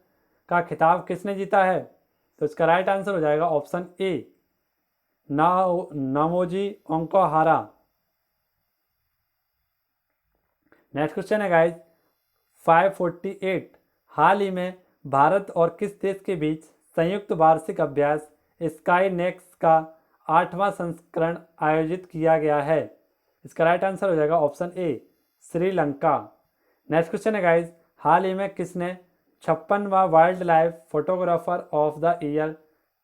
का खिताब किसने जीता है? तो इसका राइट आंसर हो जाएगा ऑप्शन ए नाओमी ओकुहारा। नेक्स्ट क्वेश्चन है गाइस 548। हाल ही में भारत और किस देश के बीच संयुक्त वार्षिक अभ्यास स्काई नेक्स्ट का 8वां संस्करण आयोजित किया गया है? इसका राइट आंसर हो जाएगा option A Sri Lanka. Next question है गाइस हाल ही में किसने 56वां wildlife photographer of the year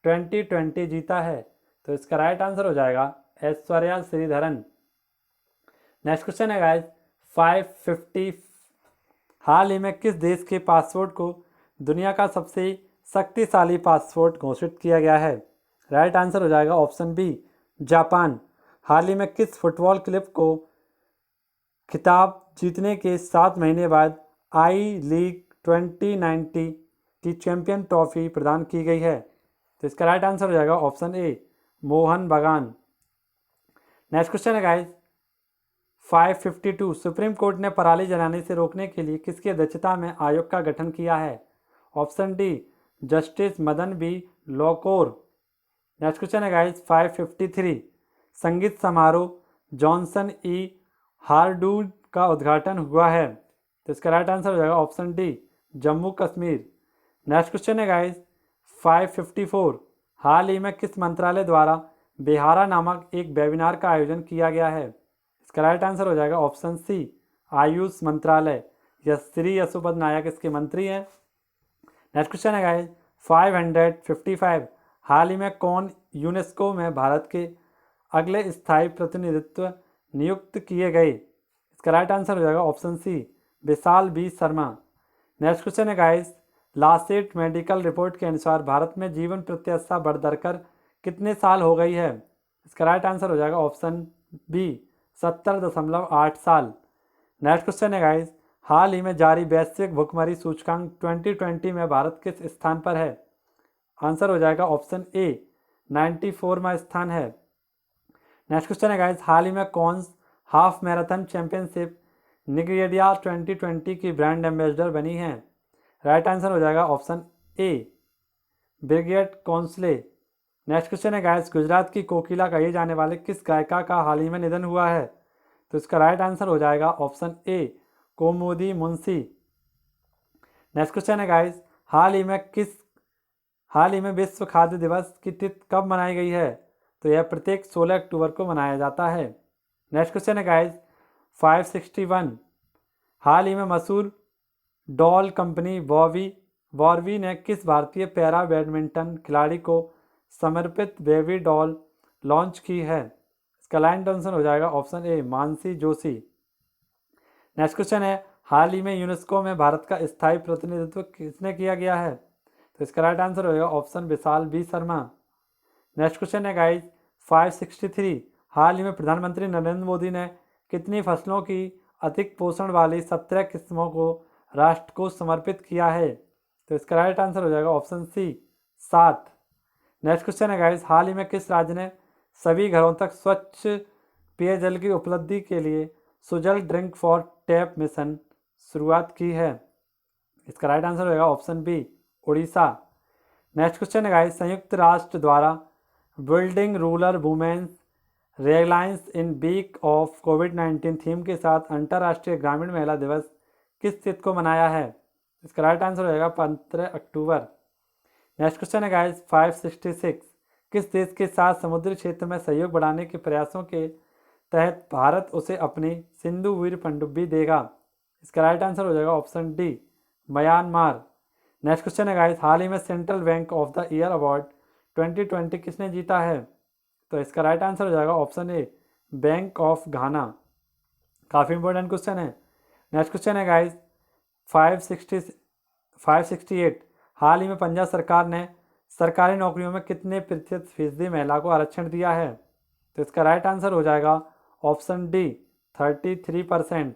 2020 जीता है? तो इसका राइट आंसर हो जाएगा ऐश्वर्या श्रीधरन। नेक्स्ट क्वेश्चन है गाइस 550। हाल ही में किस देश के पासपोर्ट को दुनिया का सबसे शक्तिशाली पासपोर्ट घोषित किया गया है? राइट आंसर हो जाएगा ऑप्शन बी जापान। हाल ही में किस फुटबॉल क्लब को खिताब जीतने के 7 महीने बाद आई लीग 2090 की चैंपियन ट्रॉफी प्रदान की गई है? तो इसका राइट आंसर हो जाएगा ऑप्शन ए मोहन बगान। नेक्स्ट क्वेश्चन है गाइस 552। सुप्रीम कोर्ट ने पराली जलाने से रोकने के लिए किसकी अध्यक्षता में आयोग का गठन किया है? Option D justice Madan B Lokur. Next question है गाइस 553। संगीत समारोह जॉनसन ई हार्डूड का उद्घाटन हुआ है? तो इसका राइट आंसर हो जाएगा option D Jammu Kashmir. Next question है गाइस 554। हाल ही में किस मंत्रालय द्वारा बिहारा नामक एक वेबिनार का आयोजन किया गया है? इसका राइट आंसर हो जाएगा ऑप्शन सी आयुष मंत्रालय। श्री यशोपद नायक इसके मंत्री हैं। नेक्स्ट क्वेश्चन है गाइस 555। हाल ही में कौन यूनेस्को में भारत के अगले स्थायी प्रतिनिधित्व नियुक्त किए गए? इसका राइट आंसर हो जाएगा ऑप्शन सी विशाल बी शर्मा। नेक्स्ट क्वेश्चन है गाइस लासेट मेडिकल रिपोर्ट के अनुसार भारत में जीवन प्रत्याशा बढ़कर कितने साल हो गई है? इसका राइट आंसर हो जाएगा ऑप्शन बी 70.8 साल। नेक्स्ट क्वेश्चन है गाइस हाल ही में जारी वैश्विक भुखमरी सूचकांक 2020 में भारत किस स्थान पर है? आंसर हो जाएगा ऑप्शन ए 94वां स्थान है। नेक्स्ट क्वेश्चन है गाइस हाल ही में कौन हाफ मैराथन चैंपियनशिप निगेरिया 2020 की ब्रांड एम्बेसडर बनी है? राइट आंसर हो जाएगा ऑप्शन ए ब्रिगेड कौंसले। नेक्स्ट क्वेश्चन है गाइस गुजरात की कोकिला कही जाने वाले किस गायिका का हाल ही में निधन हुआ है? तो इसका राइट आंसर हो जाएगा option A Kaumudi Munshi. Next question है गाइस हाल ही में विश्व खाद्य दिवस की तिथि कब मनाई गई है? तो यह प्रत्येक 16 अक्टूबर को मनाया जाता है। नेक्स्ट क्वेश्चन है गाइस 561। हाल ही में मशहूर डॉल कंपनी वॉरवी ने किस भारतीय पैरा बैडमिंटन खिलाड़ी को समर्पित बेबी डॉल लॉन्च की है? इसका लाइन आंसर हो जाएगा ऑप्शन ए मानसी जोशी। नेक्स्ट क्वेश्चन है, हाल ही में यूनेस्को में भारत का स्थायी प्रतिनिधित्व किसने किया गया है? तो इसका राइट आंसर होगा ऑप्शन विशाल बी शर्मा। नेक्स्ट क्वेश्चन है गाइज 563, हाल ही में प्रधानमंत्री नरेंद्र मोदी ने कितनी फसलों की अधिक पोषण वाली 17 किस्मों को राष्ट्र को समर्पित किया है? तो इसका राइट आंसर हो जाएगा ऑप्शन सी 7। नेक्स्ट क्वेश्चन है गाइज, हाल ही में किस राज्य ने सभी घरों तक स्वच्छ पेयजल की उपलब्धि के लिए Sujal drink for tap mission शुरुआत की है? इसका राइट आंसर होगा option B Orissa. Next question है गाइस, संयुक्त राष्ट्र द्वारा building rural women's resilience in wake of कोविड-19 थीम के साथ अंतर्राष्ट्रीय ग्रामीण महिला दिवस किस तिथि को मनाया है? इसका राइट आंसर हो जाएगा 15 अक्टूबर। नेक्स्ट क्वेश्चन है गाइस 566, किस देश के साथ समुद्री क्षेत्र में सहयोग बढ़ाने के प्रयासों के तहत भारत उसे अपनी सिंधु वीर पनडुब्बी देगा? इसका राइट आंसर हो जाएगा option D Myanmar. Next question है गाइस, हाल ही में central bank of the year award 2020 किसने जीता है? तो इसका राइट आंसर हो जाएगा ऑप्शन ए बैंक ऑफ घाना। काफ़ी इंपॉर्टेंट क्वेश्चन है। नेक्स्ट क्वेश्चन है गाइस 568, हाल ही में पंजाब सरकार ने सरकारी नौकरियों में कितने प्रतिशत फीसदी महिला को आरक्षण दिया है? तो इसका राइट आंसर हो जाएगा ऑप्शन डी 33%।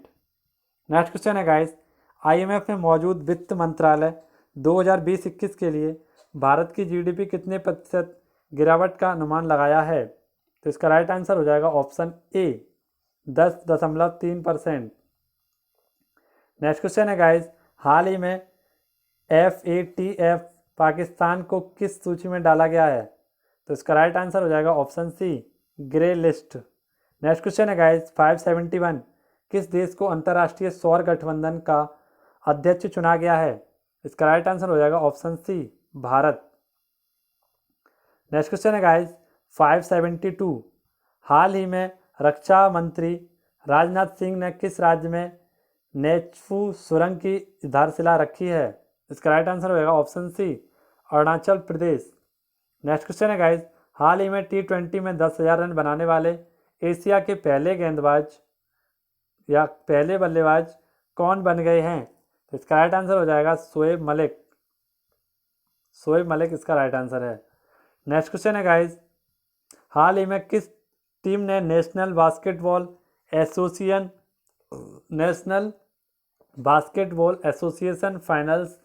नेक्स्ट क्वेश्चन है गाइस, IMF में मौजूद वित्त मंत्रालय 2020-21 के लिए भारत की GDP कितने प्रतिशत गिरावट का अनुमान लगाया है? तो इसका राइट आंसर हो जाएगा ऑप्शन ए 10.3%। नेक्स्ट क्वेश्चन है गाइस, हाल ही में FATF पाकिस्तान को किस सूची में डाला गया है? तो इसका राइट आंसर हो जाएगा option C grey list. Next question है गाइस 571, किस देश को अंतर्राष्ट्रीय सौर गठबंधन का अध्यक्ष चुना गया है? इसका राइट आंसर हो जाएगा option C Bharat. Next question है गाइस 572, हाल ही में रक्षा मंत्री राजनाथ सिंह ने किस राज्य में नेचफू सुरंग की आधारशिला रखी है? इसका राइट आंसर होगा option C Arunachal Pradesh. Next question है गाइस, हाल ही में T20 में 10,000 रन बनाने वाले एशिया के पहले गेंदबाज या पहले बल्लेबाज कौन बन गए हैं? तो इसका राइट आंसर हो जाएगा शोएब मलिक। शोएब मलिक इसका राइट आंसर है। नेक्स्ट क्वेश्चन है गाइस, हाल ही में किस टीम ने नेशनल बास्केटबॉल एसोसिएशन फाइनल्स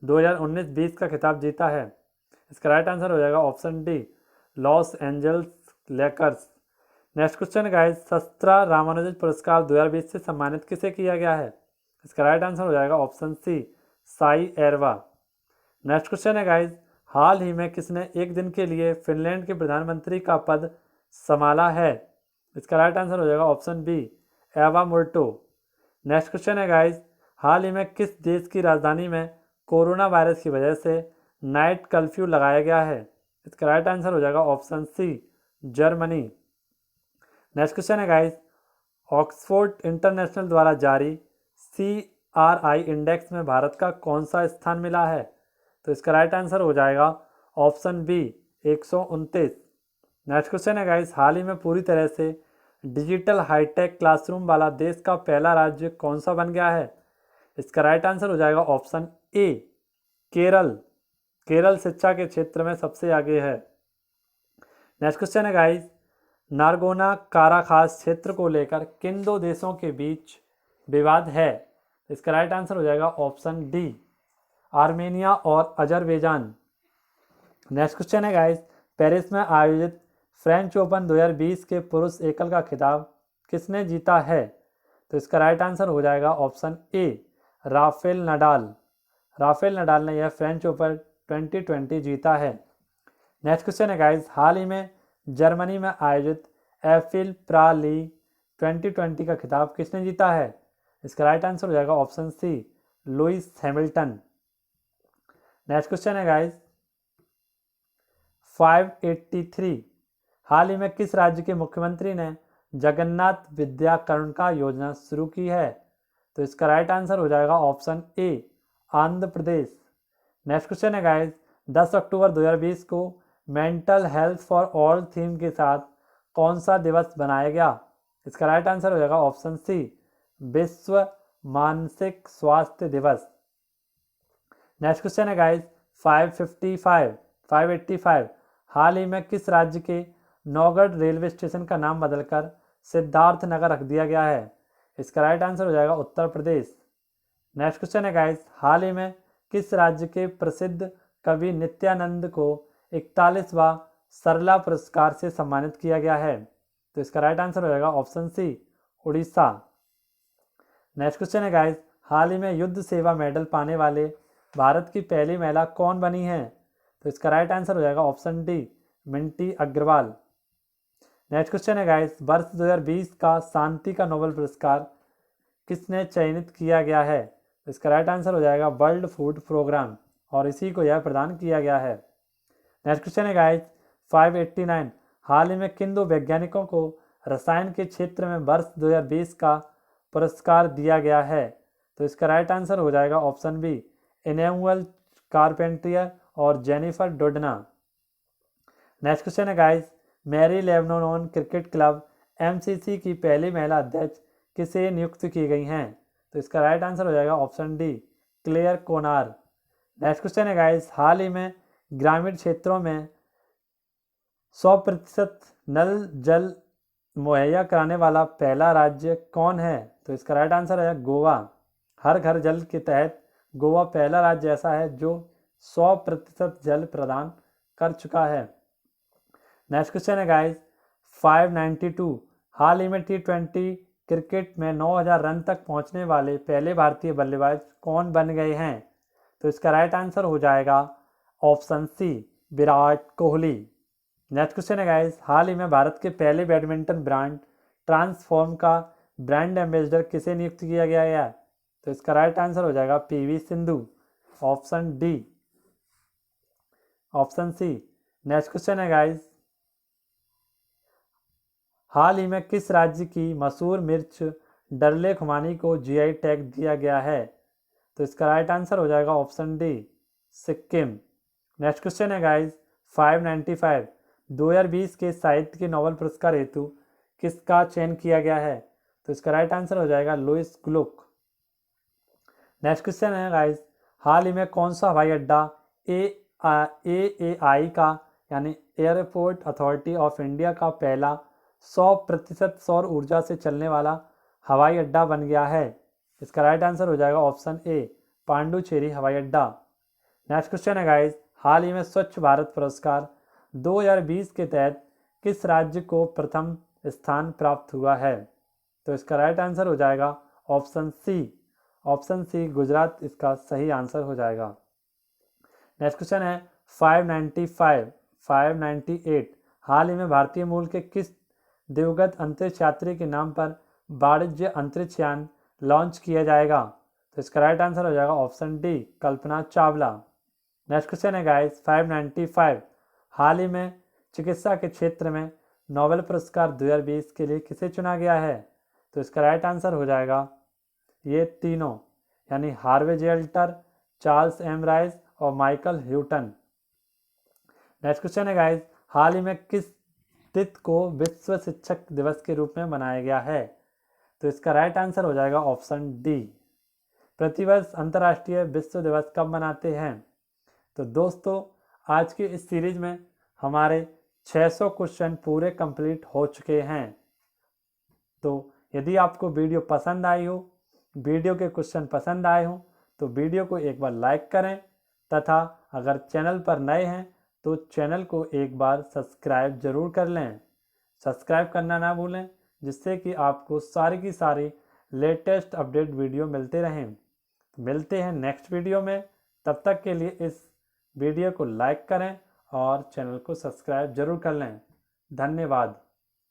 2019-20 का खिताब जीता है? इसका राइट आंसर हो जाएगा option D Los Angeles Lakers. Next question guys, SASTRA Ramanujan पुरस्कार 2020 से सम्मानित किसे किया गया है? इसका राइट आंसर हो जाएगा ऑप्शन सी साई एरवा। नेक्स्ट क्वेश्चन है गाइस, हाल ही में किसने एक दिन के लिए फिनलैंड के प्रधानमंत्री का पद संभाला है? इसका राइट आंसर हो जाएगा ऑप्शन बी एवा मुर्टो। नेक्स्ट क्वेश्चन है गाइस, हाल ही में किस देश की राजधानी में कोरोना वायरस की वजह से नाइट कर्फ्यू लगाया गया है? इसका राइट आंसर हो जाएगा option C Germany. Next question है गाइस, ऑक्सफोर्ड इंटरनेशनल द्वारा जारी CRI इंडेक्स में भारत का कौन सा स्थान मिला है? तो इसका राइट आंसर हो जाएगा ऑप्शन बी 129। नेक्स्ट क्वेश्चन है गाइस, हाल ही में पूरी तरह से डिजिटल हाईटेक क्लासरूम वाला देश का पहला राज्य कौन सा बन गया है? इसका राइट आंसर हो जाएगा ऑप्शन ए केरल। केरल शिक्षा के क्षेत्र में सबसे आगे है। नेक्स्ट क्वेश्चन है गाइस, नारगोना काराखास क्षेत्र को लेकर किन दो देशों के बीच विवाद है? इसका राइट आंसर हो जाएगा ऑप्शन डी आर्मेनिया और अजरबैजान। नेक्स्ट क्वेश्चन है गाइस, पेरिस में आयोजित फ्रेंच ओपन 2020 के पुरुष एकल का खिताब किसने जीता है? तो इसका राइट आंसर हो जाएगा option A Rafael Nadal. Rafael Nadal ने यह फ्रेंच ओपन 2020 जीता है। नेक्स्ट क्वेश्चन है गाइस, हाल ही में जर्मनी में आयोजित एफिल प्राली 2020 का खिताब किसने जीता है? इसका राइट आंसर हो जाएगा option C Lewis Hamilton. Next question है गाइस 583, हाल ही में किस राज्य के मुख्यमंत्री ने जगन्नाथ विद्या करुणा योजना शुरू की है? तो इसका राइट आंसर हो जाएगा ऑप्शन ए आंध्र प्रदेश। नेक्स्ट क्वेश्चन है गाइस, 10 अक्टूबर 2020 को mental health for all theme के साथ कौन सा दिवस बनाया गया? इसका राइट आंसर हो जाएगा ऑप्शन सी, विश्व मानसिक स्वास्थ्य दिवस। नेक्स्ट क्वेश्चन है गाइस 585 हाल ही में किस राज्य के नौगढ़ रेलवे स्टेशन का नाम बदलकर सिद्धार्थ नगर रख दिया गया है? इसका राइट आंसर हो जाएगा उत्तर प्रदेश। नेक्स्ट क्वेश्चन है गाइस हाल ही में किस राज्य के प्रसिद्ध कवि नित्यानंद को 41वां सरला पुरस्कार से सम्मानित किया गया है? तो इसका राइट आंसर हो जाएगा option C, Orissa. Next question है गाइस हाल ही में युद्ध सेवा मेडल पाने वाले भारत की पहली महिला कौन बनी है? तो इसका राइट आंसर हो जाएगा option D, Minty Agrawal. Next question है गाइस वर्ष 2020 का शांति का नोबेल पुरस्कार किसने चयनित किया गया है? तो इसका राइट आंसर हो जाएगा वर्ल्ड फूड प्रोग्राम, और इसी को यह प्रदान किया गया है। नेक्स्ट क्वेश्चन है गाइस 589 हाल ही में किन दो वैज्ञानिकों को रसायन के क्षेत्र में वर्ष 2020 का पुरस्कार दिया गया है? तो इसका राइट आंसर हो जाएगा ऑप्शन बी, इनैमुअल कारपेंटियर और जेनिफर डोडना। नेक्स्ट क्वेश्चन है guys Marylebone cricket club MCC की पहली महिला अध्यक्ष किसे नियुक्त की गई हैं? तो इसका राइट आंसर हो जाएगा option D, Clare Connor. Next question है गाइस हाल ही में ग्रामीण क्षेत्रों में 100% नल जल मुहैया कराने वाला पहला राज्य कौन है? तो इसका राइट आंसर है गोवा। हर घर जल के तहत गोवा पहला राज्य ऐसा है जो 100% जल प्रदान कर चुका है। नेक्स्ट क्वेश्चन है गाइस 592 हाल ही में T20 क्रिकेट में 9000 रन तक पहुंचने वाले पहले भारतीय बल्लेबाज कौन बन गए हैं? तो इसका राइट आंसर हो जाएगा option C, Virat Kohli. Next question है गाइस हाल ही में भारत के पहले बैडमिंटन ब्रांड ट्रांसफॉर्म का ब्रांड एम्बेसडर किसे नियुक्त किया गया है? तो इसका राइट आंसर हो जाएगा PV Sindhu, option D, option C. Next question है गाइस हाल ही में किस राज्य की मशहूर मिर्च डरले खुमानी को जीआई टैग दिया गया है? तो इसका राइट आंसर हो जाएगा option D, Sikkim. Next question है गाइस 595 2020 के साहित्य के नोबेल पुरस्कार हेतु किसका चयन किया गया है? तो इसका राइट आंसर हो जाएगा लुइस ग्लुक। नेक्स्ट क्वेश्चन है गाइस हाल ही में कौन सा हवाई अड्डा एएआई का यानी एयरपोर्ट अथॉरिटी ऑफ इंडिया का पहला 100% सौर ऊर्जा से चलने वाला हवाई अड्डा बन गया है? इसका राइट आंसर हो जाएगा ऑप्शन ए, पांडुचेरी हवाई अड्डा। नेक्स्ट क्वेश्चन है गाइस हाल ही में स्वच्छ भारत पुरस्कार 2020 के तहत किस राज्य को प्रथम स्थान प्राप्त हुआ है? तो इसका राइट आंसर हो जाएगा ऑप्शन सी, गुजरात इसका सही आंसर हो जाएगा। नेक्स्ट क्वेश्चन है 598 हाल ही में भारतीय मूल के किस दिवंगत अंतरिक्ष यात्री के नाम पर वाणिज्य अंतरिक्ष यान लॉन्च किया जाएगा? तो इसका राइट आंसर हो जाएगा option D, Kalpana Chawla. Next question है गाइस 595 हाल ही में चिकित्सा के क्षेत्र में नोबेल पुरस्कार 2020 के लिए किसे चुना गया है? तो इसका राइट आंसर हो जाएगा ये तीनों, यानी हार्वे जेल्टर, चार्ल्स एम राइस और माइकल ह्यूटन। नेक्स्ट क्वेश्चन है गाइस हाल ही में किस तिथि को विश्व शिक्षक दिवस के रूप में मनाया गया है? तो इसका राइट आंसर हो जाएगा ऑप्शन डी, प्रतिवर्ष अंतर्राष्ट्रीय विश्व दिवस कब मनाते हैं? तो दोस्तों आज की इस सीरीज में हमारे 600 क्वेश्चन पूरे कंप्लीट हो चुके हैं। तो यदि आपको वीडियो पसंद आई हो, वीडियो के क्वेश्चन पसंद आए हो तो वीडियो को एक बार लाइक करें, तथा अगर चैनल पर नए हैं तो चैनल को एक बार सब्सक्राइब जरूर कर लें। सब्सक्राइब करना ना भूलें, जिससे कि आपको सारी की सारी लेटेस्ट अपडेट वीडियो मिलते रहें। मिलते हैं नेक्स्ट वीडियो में, तब तक के लिए इस वीडियो को लाइक करें और चैनल को सब्सक्राइब जरूर कर लें। धन्यवाद।